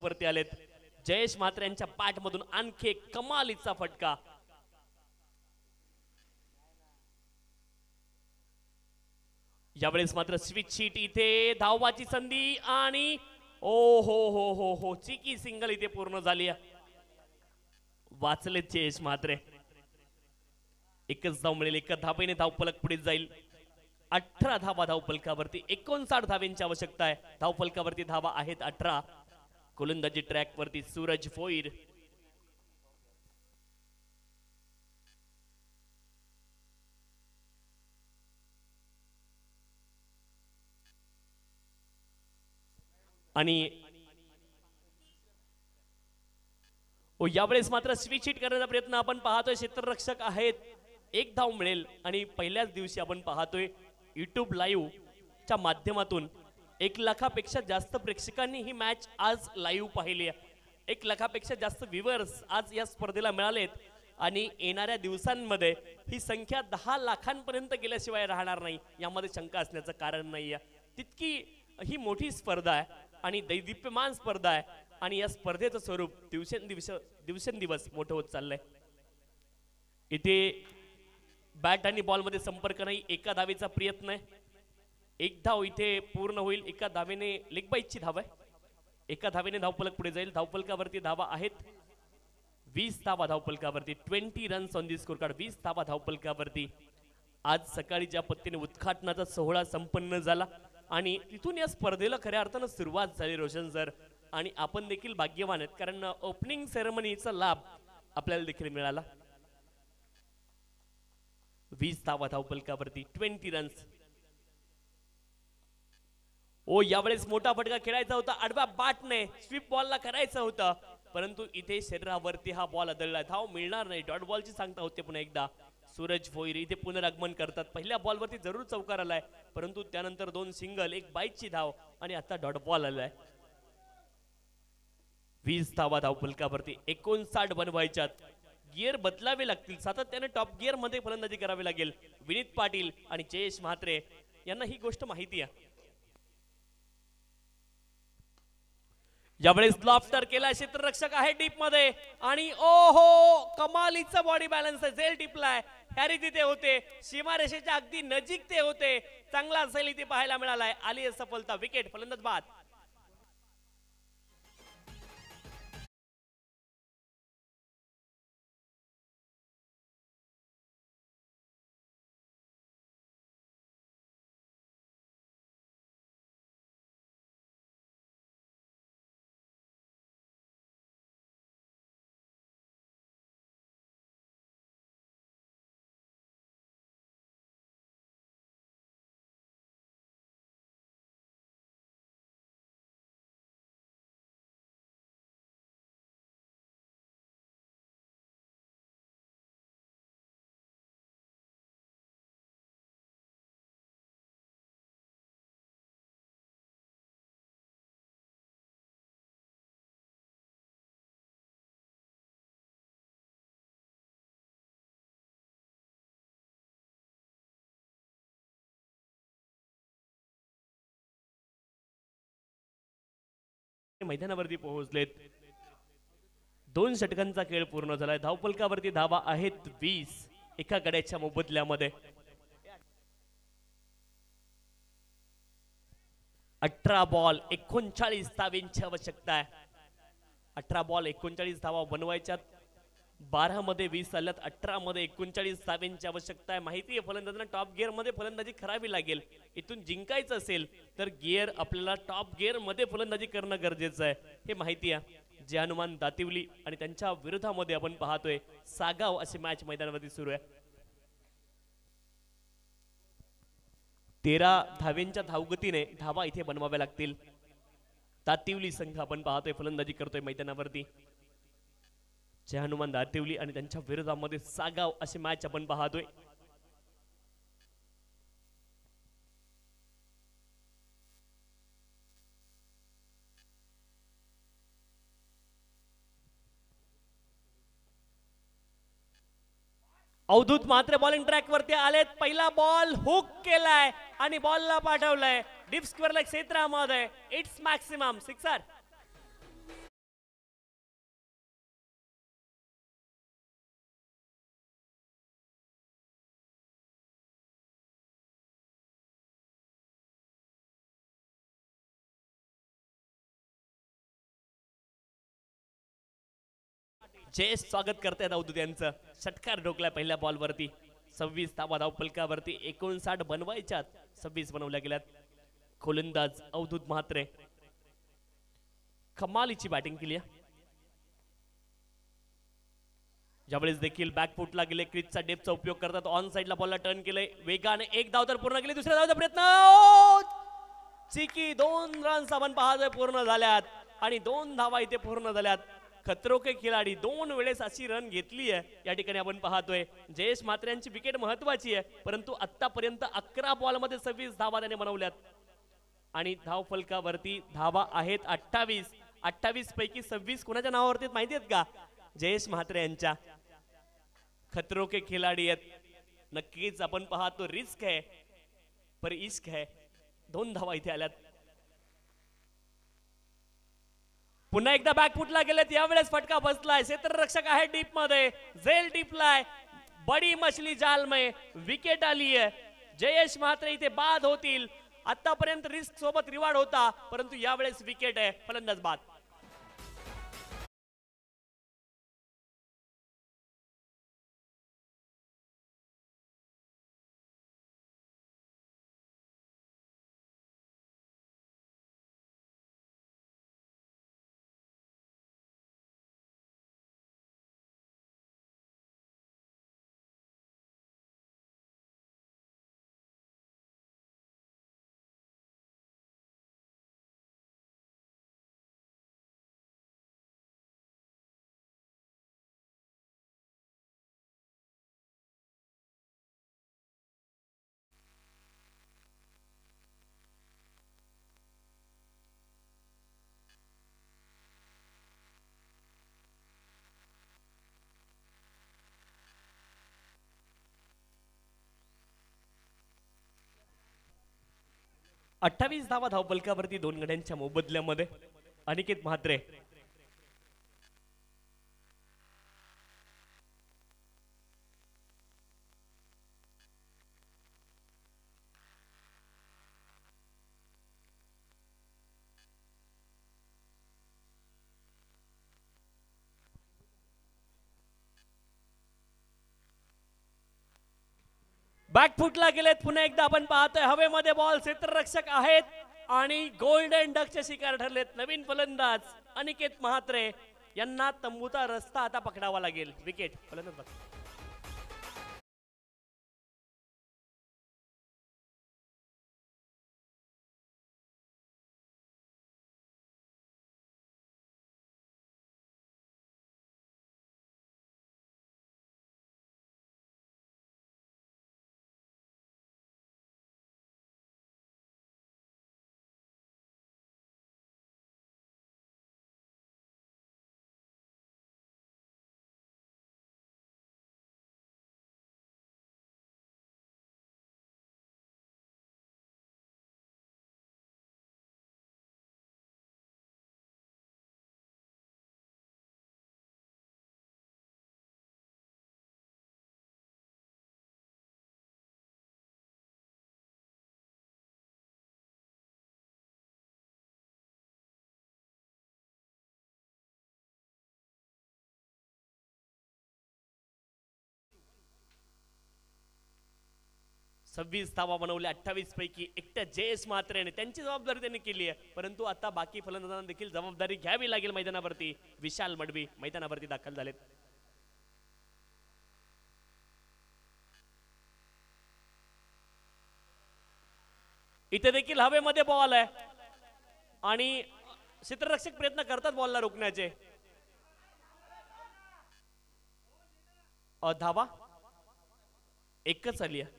वरती आलेत जयेश म्हात्रे यांच्या बॅट मधून आणखी एक कमालीचा फटका. यावेळेस मात्र स्विच शीट, इथे धावबाची संधी आणि ओ हो चिकी सिंगल इथे पूर्ण झाली. वाचले जयेश म्हात्रे. एकच धाव मिळेल, एका धावेने धावफलक पुढे जाईल. 18 धावा धावफलकावरती, 59 धाव्यांची आवश्यकता आहे. धावफलकावरती धावा आहेत 18. गोलंदाजी ट्रॅक वरती सूरज फोईर. आणि यावेळेस मात्र स्विच हिट करण्याचा प्रयत्न आपण पाहतोय. क्षेत्ररक्षक आहेत, एक धाव मिळेल आणि पहिल्याच दिवशी आपण पाहतोय युट्यूब लाईव्ह च्या माध्यमातून 1 लाखापेक्षा जास्त प्रेक्षकांनी ही मॅच आज लाईव्ह पाहिली आहे. 1 लाखापेक्षा जास्त व्ह्यूअर्स आज या स्पर्धेला मिळालेत आणि येणाऱ्या दिवसांमध्ये ही संख्या 10 लाखांपर्यंत गेल्याशिवाय राहणार नाही, यामध्ये शंका असण्याचं कारण नाही आहे. तितकी ही मोठी स्पर्धा आहे आणि दैदिप्यमान स्पर्धा आहे आणि या स्पर्धेचं स्वरूप दिवसेंदिवस मोठं होत चाललंय. इथे बॅट आणि बॉल मध्ये संपर्क नाही, एका धावेचा प्रयत्न आहे. 1 धाव इथे पूर्ण होईल, एका धावेने लेग बाईटची धाव आहे, एका धावेने धावफलक पुढे जाईल. धावफलकावरती धावा आहेत 20 धावा धावफलकावरती, 20 runs on the score card, 20 धावा धावफलकावरती. आज सकाळी ज्या पद्धतीने उद्घाटनाचा सोहळा संपन्न झाला आणि तिथून या स्पर्धेला खऱ्या अर्थानं सुरुवात झाली रोशन सर, आणि आपण देखील भाग्यवान आहेत कारण ओपनिंग सेरेमनीचा लाभ आपल्याला देखील मिळाला. 20 धावा धावफलकावरती, 20 रन्स. यावेळेस मोठा फटका खेळायचा होता, आडव्या बॅटने स्वीप बॉलला करायचं होतं, परंतु इथे शरीरावरती हा बॉल आदळला. धाव मिळणार नाही, डॉट बॉलची सांगता होते. पुन्हा एकदा सूरज फोईर इथे पुनरागमन करतात. पहिल्या बॉलवरती जरूर चौकार आलाय, परंतु त्यानंतर 2 सिंगल, 1 बाईटची धाव आणि आता डॉट बॉल आलाय. 20 धावा धावफलकावरती, 59 बनवायच्यात. गिअर बदलावे लागतील, सातत्याने टॉप गिअर मध्ये फलंदाजी करावी लागेल. विनीत पाटील आणि जयेश म्हात्रे यांना ही गोष्ट माहिती आहे. यावेळेस लॉफ्टर केला, क्षेत्ररक्षक आहे डीप मध्ये आणि कमालीचा बॉडी बॅलन्स आहे. झेल टिपलाय, हॅरी तिथे होते, सीमारेषेच्या अगदी नजीक ते होते. चांगला झेल इथे पाहायला मिळालाय. आली आहे सफलता, विकेट, फलंदाज बाद. मैदानावरती पोहोचलेत. 2 षटकांचा खेळ पूर्ण झालाय. धावफलकावरती धावा आहेत 20 एका गड्याच्या मोबदल्यामध्ये. 18 बॉल 39 धावांची आवश्यकता आहे. 18 बॉल 39 धावा बनवायच्यात. 12 मध्ये 20 आल्यात. 18 मध्ये 39 धावांची आवश्यकता आहे. माहिती आहे फलंदाजांना टॉप गिअर मध्ये फलंदाजी करावी लागेल. इथून जिंकायचं असेल तर गिअर आपल्याला टॉप गिअर मध्ये फलंदाजी करणं गरजेचं आहे हे माहिती आहे. जे हनुमान दातिवली आणि त्यांच्या विरोधामध्ये आपण पाहतोय सागाव अशी मॅच मैदानावरती सुरू आहे. 13 धावेंच्या धावगतीने धावा इथे बनवाव्या लागतील. दातिवली संघ आपण पाहतोय फलंदाजी करतोय मैदानावरती. जय हनुमान दातिवली आणि त्यांच्या विरोधामध्ये सागाव अशी मॅच आपण पाहतोय. अवधूत मात्र बॉलिंग ट्रॅक वरती आलेत. पहिला बॉल हुक केलाय आणि बॉलला पाठवलाय डीप स्क्वेअर लेग क्षेत्रामध्ये. It's maximum sixer. जयेश स्वागत करतायत अवधूत यांचं. षटकार ढोकलाय पहिल्या बॉल वरती. 26 धावा धावफलकावरती 59 बनवायच्यात. 26 बनवल्या गेल्यात. गोलंदाज अवधूत म्हात्रे कमालीची बॅटिंग केली आहे. ज्यावेळेस देखील बॅकफुटला गेले क्रिजचा डेपचा उपयोग करतात. ऑन साइडला बॉलला टर्न केलंय वेगाने. एक धाव तर पूर्ण केली. दुसऱ्या धावचा प्रयत्न चिकी 2 रन्स आपण पाहतोय पूर्ण झाल्यात आणि 2 धावा इथे पूर्ण झाल्यात. खतरो के खिलाडी 2 वेळेस अशी रन घेतली आहे या ठिकाणी आपण पाहतोय. जयेश म्हात्रे यांची विकेट महत्वाची आहे परंतु आतापर्यंत 11 बॉल मध्ये 26 धावा त्याने बनवल्यात आणि धावफलकावरती धावा आहेत 28. 28 पैकी 26 कुणाच्या नावावरती माहिती आहेत का? जयेश म्हात्रे यांच्या. खतरो के खिलाडी आहेत. नक्कीच आपण पाहतो रिस्क है पर इश्क है. 2 धावा इथे आल्यात. पुन्हा एकदा बॅकफुटला गेलेत. यावेळेस फटका बसलाय. क्षेत्ररक्षक आहे डीप मध्ये. झेल टिपलाय. बडी मछली जाल में विकेट आली आहे. जयेश म्हात्रे इथे बाद होतील. आतापर्यंत रिस्क सोबत रिवॉर्ड होता परंतु यावेळेस विकेट आहे. फलंदाज बाद. अठ्ठावीस धावा धावफलकावरती 2 गड्यांच्या मोबदल्यामध्ये. अनिकेत म्हात्रे बॅकफुटला गेलेत. पुन्हा एकदा आपण पाहतोय हवेमध्ये बॉल. क्षेत्ररक्षक आहेत आणि गोल्डन डकचे शिकार ठरलेत. नवीन फलंदाज अनिकेत म्हात्रे यांना तंबूचा रस्ता आता पकडावा लागेल. विकेट फलंदाज. 26 धावा बनवल्या 28 पैकी एकट्या जयेश म्हात्रेने त्यांची जबाबदारी त्यांनी केली आहे, परंतु आता बाकी फलंदाजांना देखील जबाबदारी घ्यावी लागेल मैदानावरती. विशाल मडवी मैदानावरती दाखल झालेत. इथे देखील हवेमध्ये बॉल आहे आणि क्षेत्ररक्षक प्रयत्न करतात बॉलला रोखण्याचे. धावा एकच आली आहे.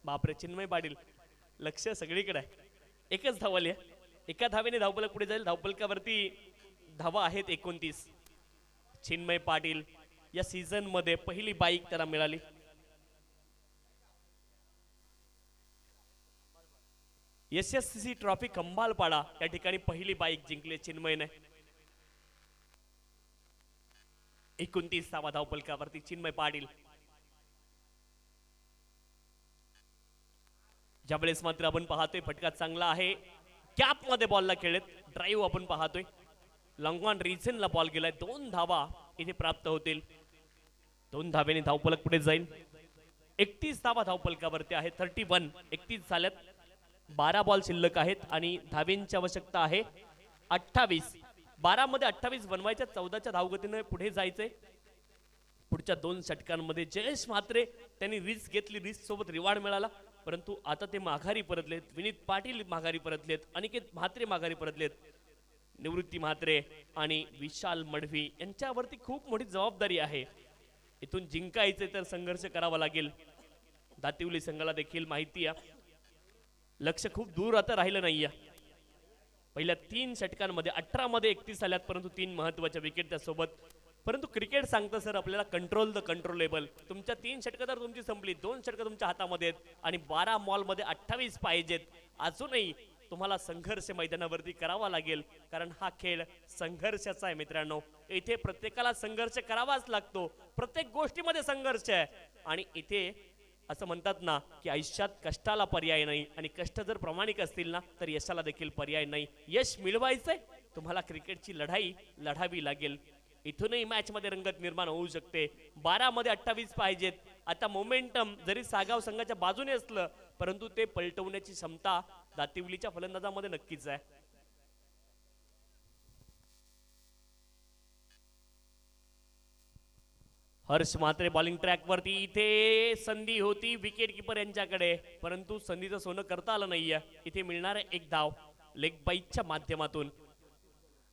बापरे, चिन्मय पाटील लक्ष सगळीकडे आहे. एकच धाव आली आहे. एका धावेने धावफलक पुढे जाईल. धावफलकावरती धावा आहेत 29. चिन्मय पाटील या सीझन मध्ये पहिली बाईक त्याला मिळाली. SSCC ट्रॉफी खंबालपाडा या ठिकाणी पहिली बाईक जिंकली चिन्मयने. 29 धावफलकावरती चिन्मय पाटील. ज्यावेळेस मात्र आपण पाहतोय फटका चांगला आहे. कॅप मध्ये बॉलला खेळत ड्राईव्ह आपण पाहतोय. लॉंग ऑन रिजनला बॉल गेलाय. 2 धावा इथे प्राप्त होतील. 2 धावेने धावफलक पुढे जाईल. 31 धावा धावफलकावरती आहे. 31 झाल्यात. 12 बॉल शिल्लक आहेत आणि धावेंची आवश्यकता आहे 28. 12 मध्ये 28 बनवायच्या. 14च्या धावगतीने पुढे जायचंय. पुढच्या 2 षटकांमध्ये जयेश म्हात्रे त्यांनी रिस्क घेतली. रिस्क सोबत रिवॉर्ड मिळाला, परंतु आता ते माघारी परतलेत. विनीत पाटील माघारी परतलेत. अनिकेत म्हात्रे माघारी परतलेत. निवृत्ती म्हात्रे आणि विशाल मडवी यांच्यावरती खूप मोठी जबाबदारी आहे. इथून जिंकायचे तर संघर्ष करावा लागेल. दातिवली संघाला देखील माहिती आहे लक्ष खूप दूर आता राहिलं नाहीये. पहिल्या 3 षटकांमध्ये 18 मध्ये 31 आल्यात, परंतु 3 महत्वाच्या विकेट त्यासोबत. परंतु क्रिकेट सांगतं सर आपल्याला कंट्रोल द कंट्रोलेबल. तुमच्या 3 षटकं तर तुमची संपली, 2 षटकं तुमच्या हातामध्ये आहेत आणि 12 मॉलमध्ये 28 पाहिजेत. अजूनही तुम्हाला संघर्ष मैदानावरती करावा लागेल, कारण हा खेळ संघर्षाचा आहे मित्रांनो. इथे प्रत्येकाला संघर्ष करावाच लागतो. प्रत्येक गोष्टीमध्ये संघर्ष आहे आणि इथे असं म्हणतात ना की आयुष्यात कष्टाला पर्याय नाही आणि कष्ट जर प्रामाणिक असतील ना तर यशाला देखील पर्याय नाही. यश मिळवायचंय तुम्हाला क्रिकेटची लढाई लढावी लागेल. इथूनही मॅच मध्ये रंगत निर्माण होऊ शकते. 12 मध्ये 28 पाहिजेत. आता मोमेंटम जरी सागाव संघाच्या बाजूने असलं, परंतु ते पलटवण्याची क्षमता दातिवलीच्या फलंदाजामध्ये नक्कीच आहे. हर्ष म्हात्रे बॉलिंग ट्रॅक वरती. इथे संधी होती विकेट किपर यांच्याकडे, परंतु संधीचं सोनं करता आलं नाहीये. इथे मिळणार आहे 1 धाव लेग बाईकच्या माध्यमातून.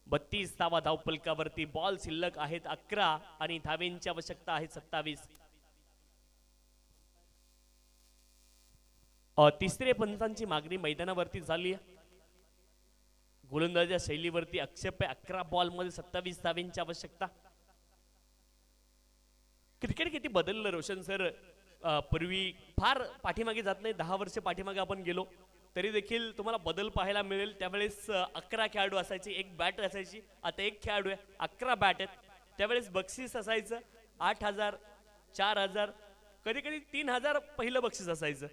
32 धावा धावफलकावरती. बॉल शिल्लक आहेत 11 आणि धावेंची आवश्यकता आहे 27. तिसरे पंचांची मागणी मैदानावरती झाली आहे. गोलंदाजीच्या शैलीवरती आक्षेप आहे. 11 बॉल मध्ये 27 धावेंची आवश्यकता. क्रिकेट किती बदललं रोशन सर. पूर्वी फार पाठीमागे जात नाही, 10 वर्ष पाठीमागे आपण गेलो तरी देखील तुम्हाला बदल पाहायला मिळेल. त्यावेळेस 11 खेळाडू असायचे, 1 बॅट असायची. आता 1 खेळाडू आहे, 11 बॅट आहेत. त्यावेळेस बक्षीस असायचं 8,000, 4,000, कधी कधी 3,000 पहिलं बक्षीस असायचं.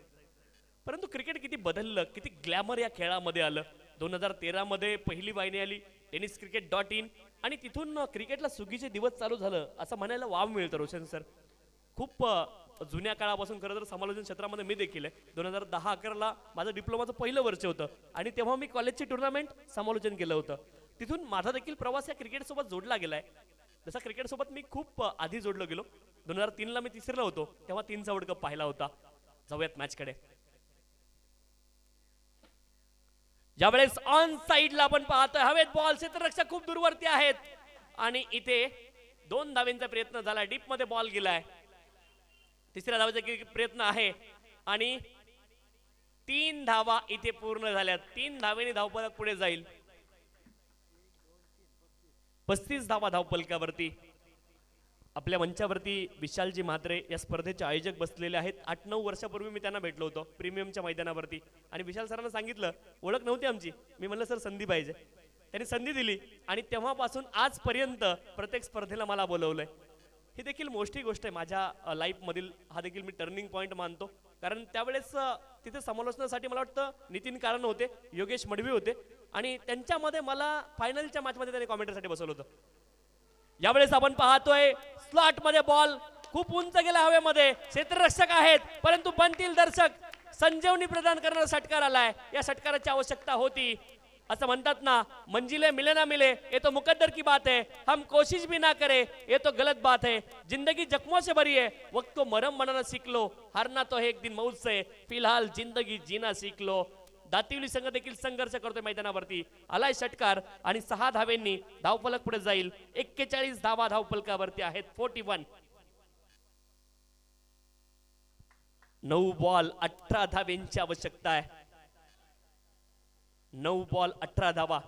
परंतु क्रिकेट किती बदललं, किती ग्लॅमर या खेळामध्ये आलं. 2013 मध्ये पहिली वाहिनी आली tenniscricket.in आणि तिथून क्रिकेटला सुगीचे दिवस चालू झालं असं म्हणायला वाव मिळतं रोशन सर. खूप जुन्या काळापासून खरं तर समालोचन क्षेत्रामध्ये मी देखील आहे. 2010-11ला माझं डिप्लोमाचं पहिलं वर्ष होतं आणि तेव्हा मी कॉलेजची टुर्नामेंट समालोचन केलं होतं. तिथून माझा देखील प्रवास या क्रिकेटसोबत जोडला गेलाय. जसा क्रिकेटसोबत मी खूप आधी जोडलो गेलो. 2003ला मी 3रीला होतो तेव्हा 3चा वर्ल्ड कप पाहिला होता. जाऊयात मॅचकडे. ज्यावेळेस ऑन साइडला आपण पाहतोय हवेत बॉल, क्षेत्ररक्षक खूप दूरवरती आहेत आणि इथे 2 धावेंचा प्रयत्न झाला. डीप मध्ये बॉल गेलाय. तिसऱ्या धावेचा प्रयत्न आहे आणि 3 धावा इथे पूर्ण झाल्यात. 3 धावेने धावफलक पुढे जाईल. 35 धावा धावफलकावरती. आपल्या मंचावरती विशालजी म्हात्रे या स्पर्धेचे आयोजक बसलेले आहेत. 8-9 वर्षापूर्वी मी त्यांना भेटलो होतो प्रीमियमच्या मैदानावरती आणि विशाल सरांना सांगितलं, ओळख नव्हती आमची. मी म्हणलं सर संधी पाहिजे. त्यांनी संधी दिली आणि तेव्हापासून आजपर्यंत प्रत्येक स्पर्धेला मला बोलवलंय. ही देखील मोठी गोष्ट आहे माझ्या लाईफ मधील. हा देखील मी टर्निंग पॉईंट मानतो, कारण त्यावेळेस तिथे समालोचनासाठी मला वाटतं नितीन कारण होते, योगेश मडवी होते आणि त्यांच्यामध्ये मला फायनलच्या मॅचमध्ये त्यांनी कॉमेंटरीसाठी बसवलं होतं. यावेळेस आपण पाहतोय स्लॉट मध्ये बॉल खूप उंच गेला हवेमध्ये. क्षेत्ररक्षक आहेत परंतु बनतील दर्शक. संजीवनी प्रदान करणारा षटकार आलाय, या षटकाराची आवश्यकता होती. असं म्हणतात ना, मंजिले मिले ना मिले ये तो मुकद्दर की बात है, हम कोशिश भी ना करे ये तो गलत बात है. जिंदगी जख्मों से भरी है, वक्त को मरहम बनाना सीख लो, हारना तो है एक दिन मौत से, फिलहाल जिंदगी जीना सीख लो. दातिवली संघ देखील संघर्ष करतोय मैदानावरती. आलाय षटकार आणि 6 धावेंनी धावफलक पुढे जाईल. 41 धावा धावफलकावरती आहेत. 41. 9 बॉल 18 धावेंची आवश्यकता आहे. 9 बॉल 18 धावा.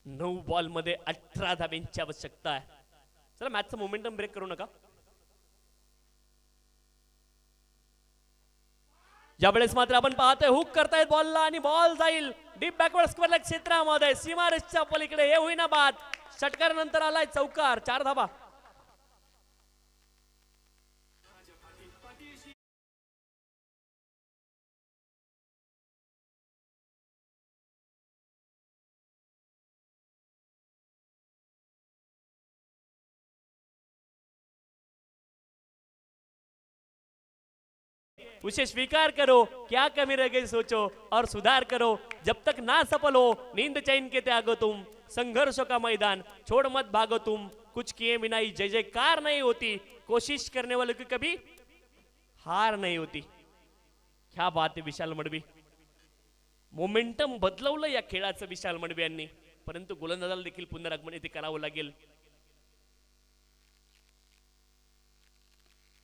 नऊ बॉल मध्ये 18 धावेंची आवश्यकता आहे. चला मॅचचं मोमेंटम ब्रेक करू नका. यावेळेस मात्र आपण पाहतोय हुक करतायत बॉलला आणि बॉल जाईल डीप बॅकवर्ड स्क्वेअर क्षेत्रामध्ये, सीमारेषच्या पलीकडे. हे होईना बाद. षटकारानंतर आलाय चौकार. 4 धावा. उसे स्वीकार करो, क्या कमी रह गई सोचो और सुधार करो. जब तक ना सफल हो नींद चैन के त्यागो तुम, संघर्षों का मैदान छोड़ मत भागो तुम. कुछ किए बिना ही जय जयकार नहीं होती, कोशिश करने वालों की कभी हार नहीं होती. क्या बात है विशाल मडवी. मोमेंटम बदलवलं या खेळाचं विशाल मडवी यांनी, परंतु गोलंदाजाला देखील पुनरागमन इथे करावं लागेल.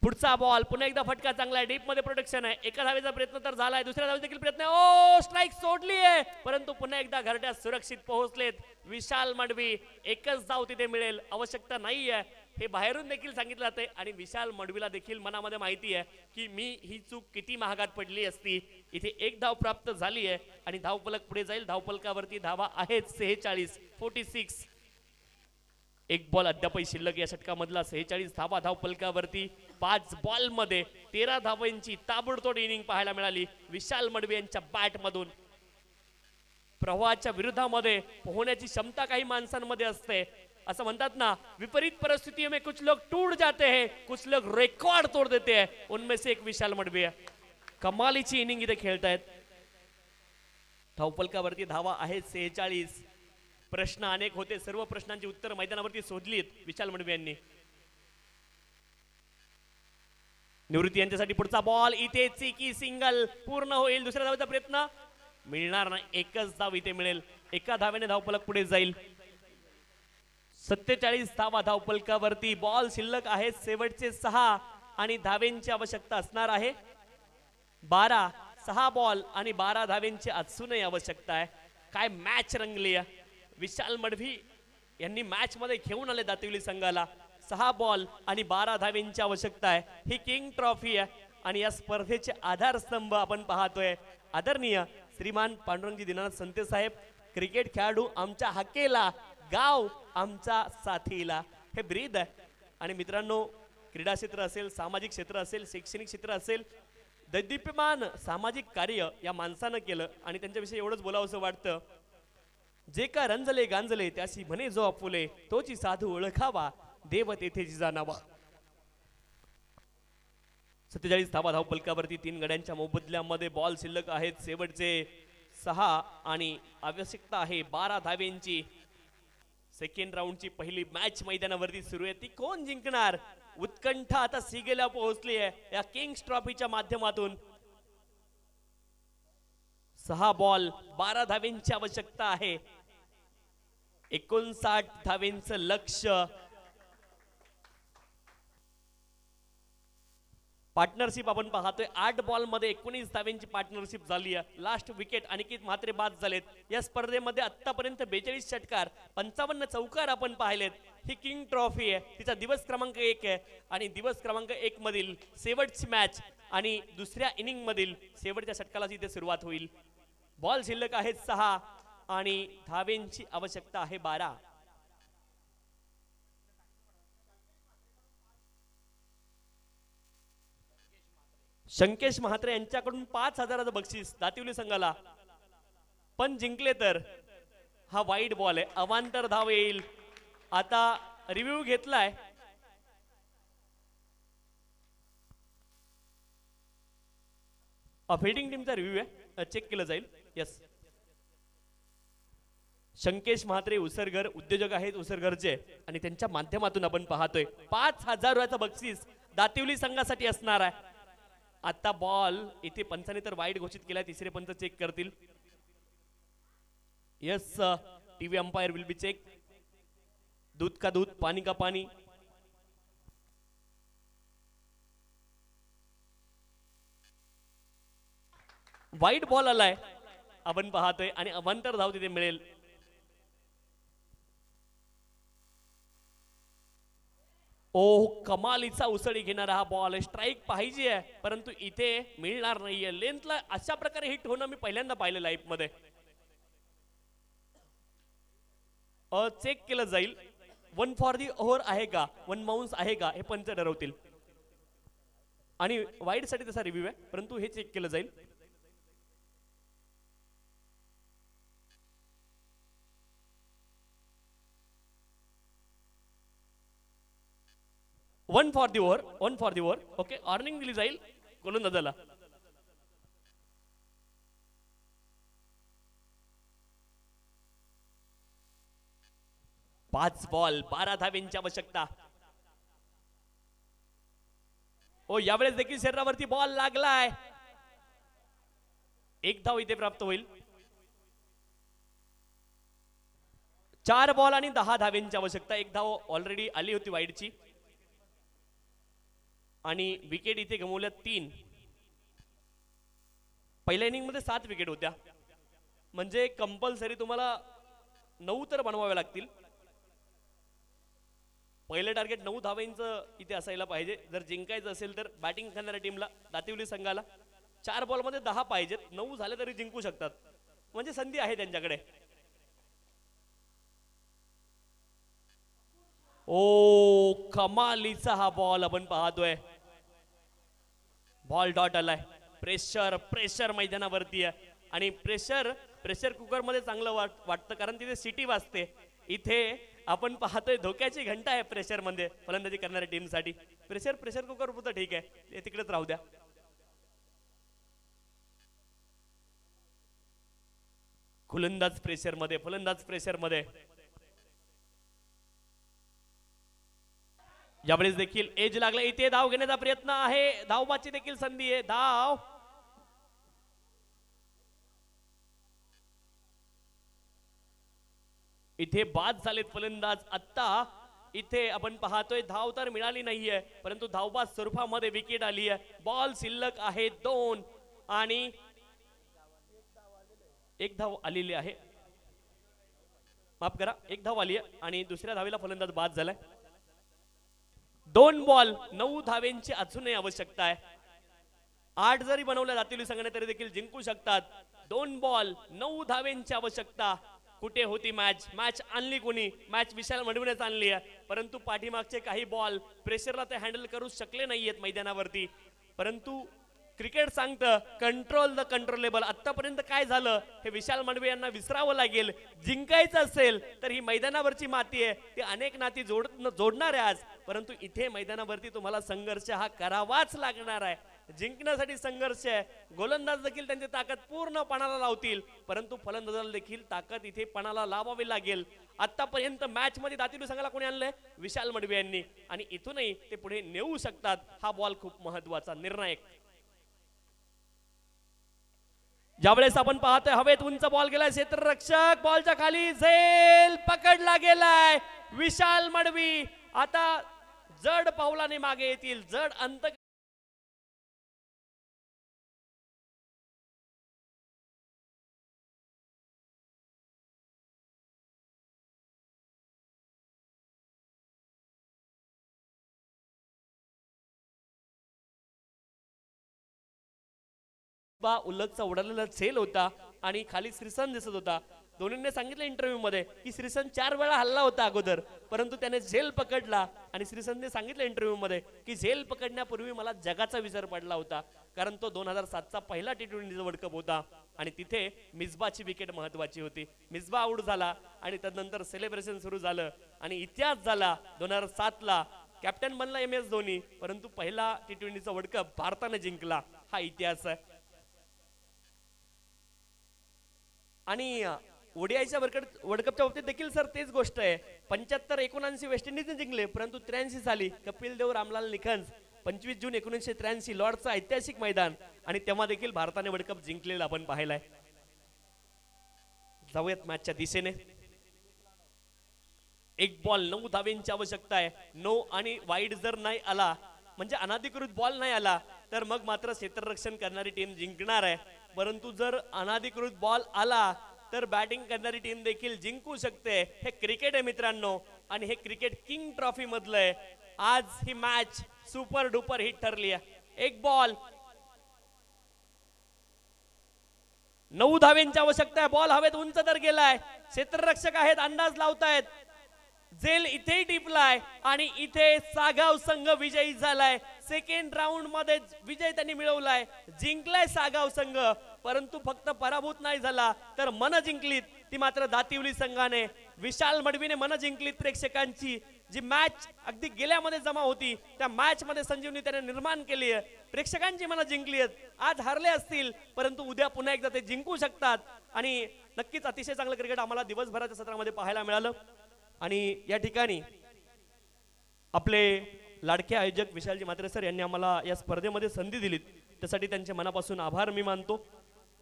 पुढचा बॉल पुन्हा एकदा फटका चांगला आहे. डीप मध्ये प्रोटेक्शन आहे. एका धावेचा प्रयत्न तर झालाय, दुसऱ्या धावेचा देखील प्रयत्न आहे. ओ स्ट्राइक सोडली आहे, परंतु पुन्हा एकदा घरट्यात सुरक्षित पोहोचलेत विशाल मडवी. एकच धाव तिथे मिळेल, आवश्यकता नाही आहे हे बाहेरून देखील सांगितलं जाते. आणि विशाल मडवीला देखील मनामध्ये माहिती आहे की मी ही चूक किती महागात पडली असती. इथे एक धाव प्राप्त झाली आहे आणि धावफलक पुढे जाईल. धावफलकावरती धावा आहेत 46. 46. एक बॉल अद्यापही शिल्लक या षटकामधला. 46 धावा धावफलकावरती. 5 बॉल मध्ये 13 धावांची ताबडतोड इनिंग पाहायला मिळाली विशाल मडवी यांच्या बॅट मधून. प्रवाहाच्या विरोधामध्ये पोहण्याची क्षमता काही माणसांमध्ये असते. असं म्हणतात ना, विपरीत परिस्थितियों में कुछ लोग टूट जाते हैं, कुछ लोग रेकॉर्ड तोड़ देते हैं. उनमें से एक विशाल मडवी आहे. कमालीची इनिंग इथे खेळतायत. धावफलकावरती धावा आहेत 46. प्रश्न अनेक होते, सर्व प्रश्नांची उत्तर मैदानावरती शोधलीत विशाल मडवी यांनी. निवृत्ती यांच्यासाठी पुढचा बॉल इथे चिकी सिंगल पूर्ण होईल. दुसऱ्या धावेचा प्रयत्न मिळणार नाही, एकच धाव इथे मिळेल. एका धावेने धावफलक पुढे जाईल. 47 धावा धावफलकावरती. बॉल शिल्लक आहेत शेवटचे 6 आणि धावेंची आवश्यकता असणार आहे 12. 6 बॉल आणि 12 धावेंची अजूनही आवश्यकता आहे. काय मॅच रंगली आहे. विशाल मडवी यांनी मॅच मध्ये घेऊन आले दातिवली संघाला. 6 बॉल आणि 12 धावेंची आवश्यकता आहे. ही किंग ट्रॉफी आहे आणि या स्पर्धेचे आधारस्तंभ आपण पाहतोय आदरणीय श्रीमान पांडुरंगजी दीनानाथ संते साहेब. क्रिकेट खेळाडू आमच्या हाकेला, गाव आमचा साथीला, हे ब्रीद आहे. आणि मित्रांनो, क्रीडा क्षेत्र असेल, सामाजिक क्षेत्र असेल, शैक्षणिक क्षेत्र असेल, दैदिप्यमान सामाजिक कार्य या माणसानं केलं आणि त्यांच्याविषयी एवढंच बोलावंसं वाटतं. जे का रंजले गांजले त्याशी म्हणे जो आपुले, तोची साधू ओळखावा, देव तेथे जिजानावा. 47 धावा धावफलकावरती. 3 गड्यांच्या मोबदल्यामध्ये बॉल शिल्लक आहेत शेवटचे 6 आणि आवश्यकता आहे 12 धावेंची. सेकंड राऊंडची पहिली मॅच मैदानावरती सुरू आहे. ती कोण जिंकणार, उत्कंठा आता सीगेला पोहोचली आहे या किंग्स ट्रॉफीच्या माध्यमातून. 6 बॉल 12 धावेंची आवश्यकता आहे. 59 धावेंचं लक्ष्य. पार्टनरशिप आपण पाहतोय 8 बॉल मध्ये 19 धावेंची पार्टनरशिप झाली आहे. लास्ट विकेट अनिकेत म्हात्रे बाद झालेत. या स्पर्धेमध्ये आतापर्यंत 42 षटकार 55 चौकार आपण पाहिलेत. ही किंग ट्रॉफी आहे, तिचा दिवस क्रमांक 1 आहे आणि दिवस क्रमांक 1 मधील शेवटची मॅच आणि दुसऱ्या इनिंग मधील शेवटच्या षटकाला इथे सुरुवात होईल. बॉल शिल्लक आहेत 6 आणि धावेंची आवश्यकता आहे 12. शंकेश म्हात्रे यांच्याकडून 5,000चं बक्षीस दातिवली संघाला. पण जिंकले तर हा वाईड बॉल आहे, अवांतर धाव येईल. आता रिव्ह्यू घेतलाय. फिल्डिंग टीमचा रिव्ह्यू आहे, चेक केलं जाईल. यस, शंकेश म्हात्रे उसरगर उद्योजक आहेत उसरगरचे आणि त्यांच्या माध्यमातून आपण पाहतोय 5,000 रुपयाचं बक्षीस दातिवली संघासाठी असणार आहे. आता बॉल इथे पंचाने तर वाईड घोषित केलाय, तिसरे पंच चेक करतील. Yes, TV umpire will be check. दूध का दूध, पानी का पानी. वाईट बॉल आलाय आपण पाहतोय आणि अवांतर धाव तिथे मिळेल. ओ, कमालीचा उसळी घेणारा हा बॉल, स्ट्राईक पाहिजे आहे परंतु इथे मिळणार नाहीये. लेंथला अशा प्रकारे हिट होणं मी पहिल्यांदा पाहिलं लाईफ मध्ये. चेक केलं जाईल. 1 फॉर दी ओव्हर आहे का, 1 बाउन्स आहे का हे पंच ठरवतील आणि वाईड साठी तसा रिव्ह्यू आहे परंतु हे चेक केलं जाईल. One for the over. Okay, warning दिली जाईल गोलंदाजाला. पाच बॉल 12 धावेंची आवश्यकता. ओ, यावेळेस देखील शरीरावरती बॉल लागलाय. 1 धाव इथे प्राप्त होईल. 4 बॉल आणि 10 धावेंची आवश्यकता. 1 धाव ऑलरेडी आली होती वाईडची आणि विकेट इथे गमवल्या 3. पहिल्या इनिंग मध्ये 7 विकेट होत्या म्हणजे कंपल्सरी तुम्हाला 9 तर बनवावे लागतील. पहिलं टार्गेट 9 धावांचं इथे असायला पाहिजे जर जिंकायचं असेल तर. बॅटिंग करणाऱ्या टीमला, दातिवली संघाला 4 बॉल मध्ये 10 पाहिजेत. 9 झाले तरी जिंकू शकतात, म्हणजे संधी आहे त्यांच्याकडे. ओ, कमालीचा हा बॉल आपण पाहतोय. बॉल डॉट आलाय. प्रेशर मैदानावरती आहे आणि प्रेशर कुकर मध्ये चांगलं वाटतं कारण तिथे सिटी वाजते. इथे आपण पाहतोय धोक्याची घंटा आहे प्रेशर मध्ये फलंदाजी करणाऱ्या टीमसाठी. प्रेशर कुकर होतं ठीक आहे, ते तिकडेच राहू द्या. फलंदाज प्रेशर मध्ये. यावेळेस देखील एज लागला. इथे धाव घेण्याचा प्रयत्न आहे, धावबाची देखील संधी आहे. धाव इथे बाद झालेत फलंदाज. आता इथे आपण पाहतोय धाव तर मिळाली नाहीये परंतु धावबाद स्वरूपामध्ये विकेट आली आहे. बॉल शिल्लक आहे 2 आणि 1 धाव आलेली आहे. माफ करा, 1 धाव आली आहे आणि दुसऱ्या धावेला फलंदाज बाद झालाय. 2 बॉल 9 धावेंची अजूनही आवश्यकता आहे. 8 जरी बनवल्या जातील संघाने तरी देखील जिंकू शकतात. 2 बॉल 9 धावेंची आवश्यकता. कुठे होती मॅच आणली कोणी? मॅच विशाल मडविनेच आणली आहे परंतु पाठीमागचे काही बॉल प्रेशरला ते हँडल करू शकले नाहीयेत मैदानावरती. परंतु क्रिकेट सांगतं कंट्रोल द कंट्रोलेबल. आतापर्यंत काय झालं हे विशाल मडवे यांना विसरावं लागेल. जिंकायचं असेल तर ही मैदानावरची माती आहे, ती अनेक नाती जोडणार आहे आज. परंतु इथे मैदानावरती तुम्हाला संघर्ष हा करावाच लागणार आहे. जिंकण्यासाठी संघर्ष आहे. गोलंदाज देखील त्यांची ताकद पूर्ण पणाला लावतील परंतु फलंदाजाला देखील ताकद इथे पणाला लावावी लागेल. आतापर्यंत मॅच मध्ये दातिवली संघाला कोणी आणलंय? विशाल मडवे यांनी आणि इथूनही ते पुढे नेऊ शकतात. हा बॉल खूप महत्वाचा, निर्णायक. ज्यावेळेस आपण पाहतोय हवेत उंच बॉल गेलाय, क्षेत्ररक्षक बॉलच्या खाली झेल पकडला गेलाय. विशाल मडवी आता जड पावलाने मागे येतील. जड अंत उल्लगचा उडालेला झेल होता आणि खाली श्रीसंत दिसत होता. दोन्हीने सांगितलं इंटरव्ह्यू मध्ये की श्रीसंत 4 वेळा हल्ला होता अगोदर परंतु त्याने झेल पकडला आणि श्रीसंतने सांगितलं इंटरव्ह्यू मध्ये की झेल पकडण्यापूर्वी मला जगाचा विसर पडला होता कारण तो 2007चा पहिला T20 वर्ल्ड कप होता. आणि तिथे मिसबाची विकेट महत्वाची होती. मिसबा आउट झाला आणि त्यानंतर सेलिब्रेशन सुरू झालं आणि इतिहास झाला 2007 ला. कॅप्टन बनला MS धोनी, परंतु पहिला T20चा वर्ल्ड कप भारताने जिंकला. हा इतिहास आहे. आणि ओडीआयच्या वर्ल्ड कपच्या बाबतीत देखील सर तेच गोष्ट आहे. 75-79 वेस्ट इंडिजने जिंकले, परंतु 83 साली कपिल देव, रामलाल निखंज 25 जून 1983 लॉर्डचं ऐतिहासिक मैदान आणि तेव्हा देखील भारताने वर्ल्ड कप जिंकलेला आपण पाहिलाय. जाऊयात मॅचच्या दिशेने. एक बॉल 9 धावेंची आवश्यकता आहे. 9 आणि वाईड जर नाही आला म्हणजे अनाधिकृत बॉल नाही आला तर मग मात्र क्षेत्ररक्षण करणारी टीम जिंकणार आहे. परंतु जर अनाधिकृत बॉल आला तर बॅटिंग करणारी टीम देखील जिंकू शकते. हे क्रिकेट आहे मित्रांनो आणि हे क्रिकेट किंग ट्रॉफी मधलं आहे. आज ही मॅच सुपर डुपर हिट ठरली आहे. एक बॉल 9 धावेंची आवश्यकता आहे. बॉल हवेत उंच तर गेलाय. क्षेत्ररक्षक आहेत, अंदाज लावतायत. जेल इथे टिपलाय आणि इथे सागाव संघ विजयी झालाय. सेकंड राऊंड मध्ये विजय त्यांनी मिळवलाय. जिंकलाय सागाव संघ, परंतु फक्त पराभूत नाही झाला तर मन जिंकलीत ती मात्र दातिवली संघाने. विशाल मडवीने मन जिंकलीत. प्रेक्षकांची जी मॅच अगदी गेल्यामध्ये जमा होती त्या मॅच मध्ये संजीवनी त्याने निर्माण केली आहे. प्रेक्षकांची मन जिंकली आहेत. आज हारले असतील परंतु उद्या पुन्हा एकदा ते जिंकू शकतात आणि नक्कीच अतिशय चांगलं क्रिकेट आम्हाला दिवसभराच्या सत्रामध्ये पाहायला मिळालं. आणि या ठिकाणी आपले लाडके आयोजक विशालजी म्हात्रे सर यांनी आम्हाला या स्पर्धेमध्ये संधी दिलीत त्यासाठी त्यांचे मनापासून आभार मी मानतो.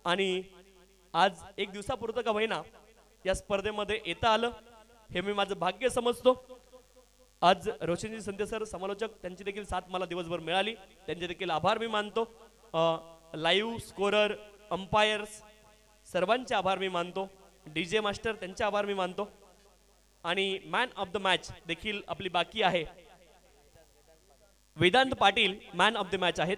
आणि आज एक दिवसापुरतं का होईना या स्पर्धेमध्ये येता आलं हे मी माझं भाग्य समजतो. आज रोशनजी संधे सर समालोचक त्यांची देखील साथ मला दिवसभर मिळाली, त्यांचे देखील आभार मी मानतो. लाईव्ह स्कोरर, अंपायर्स सर्वांचे आभार मी मानतो. DJ मास्टर त्यांचे आभार मी मानतो. आणि मॅन ऑफ द मॅच देखील आपली बाकी आहे. Vedant Patil man of the match आहेत.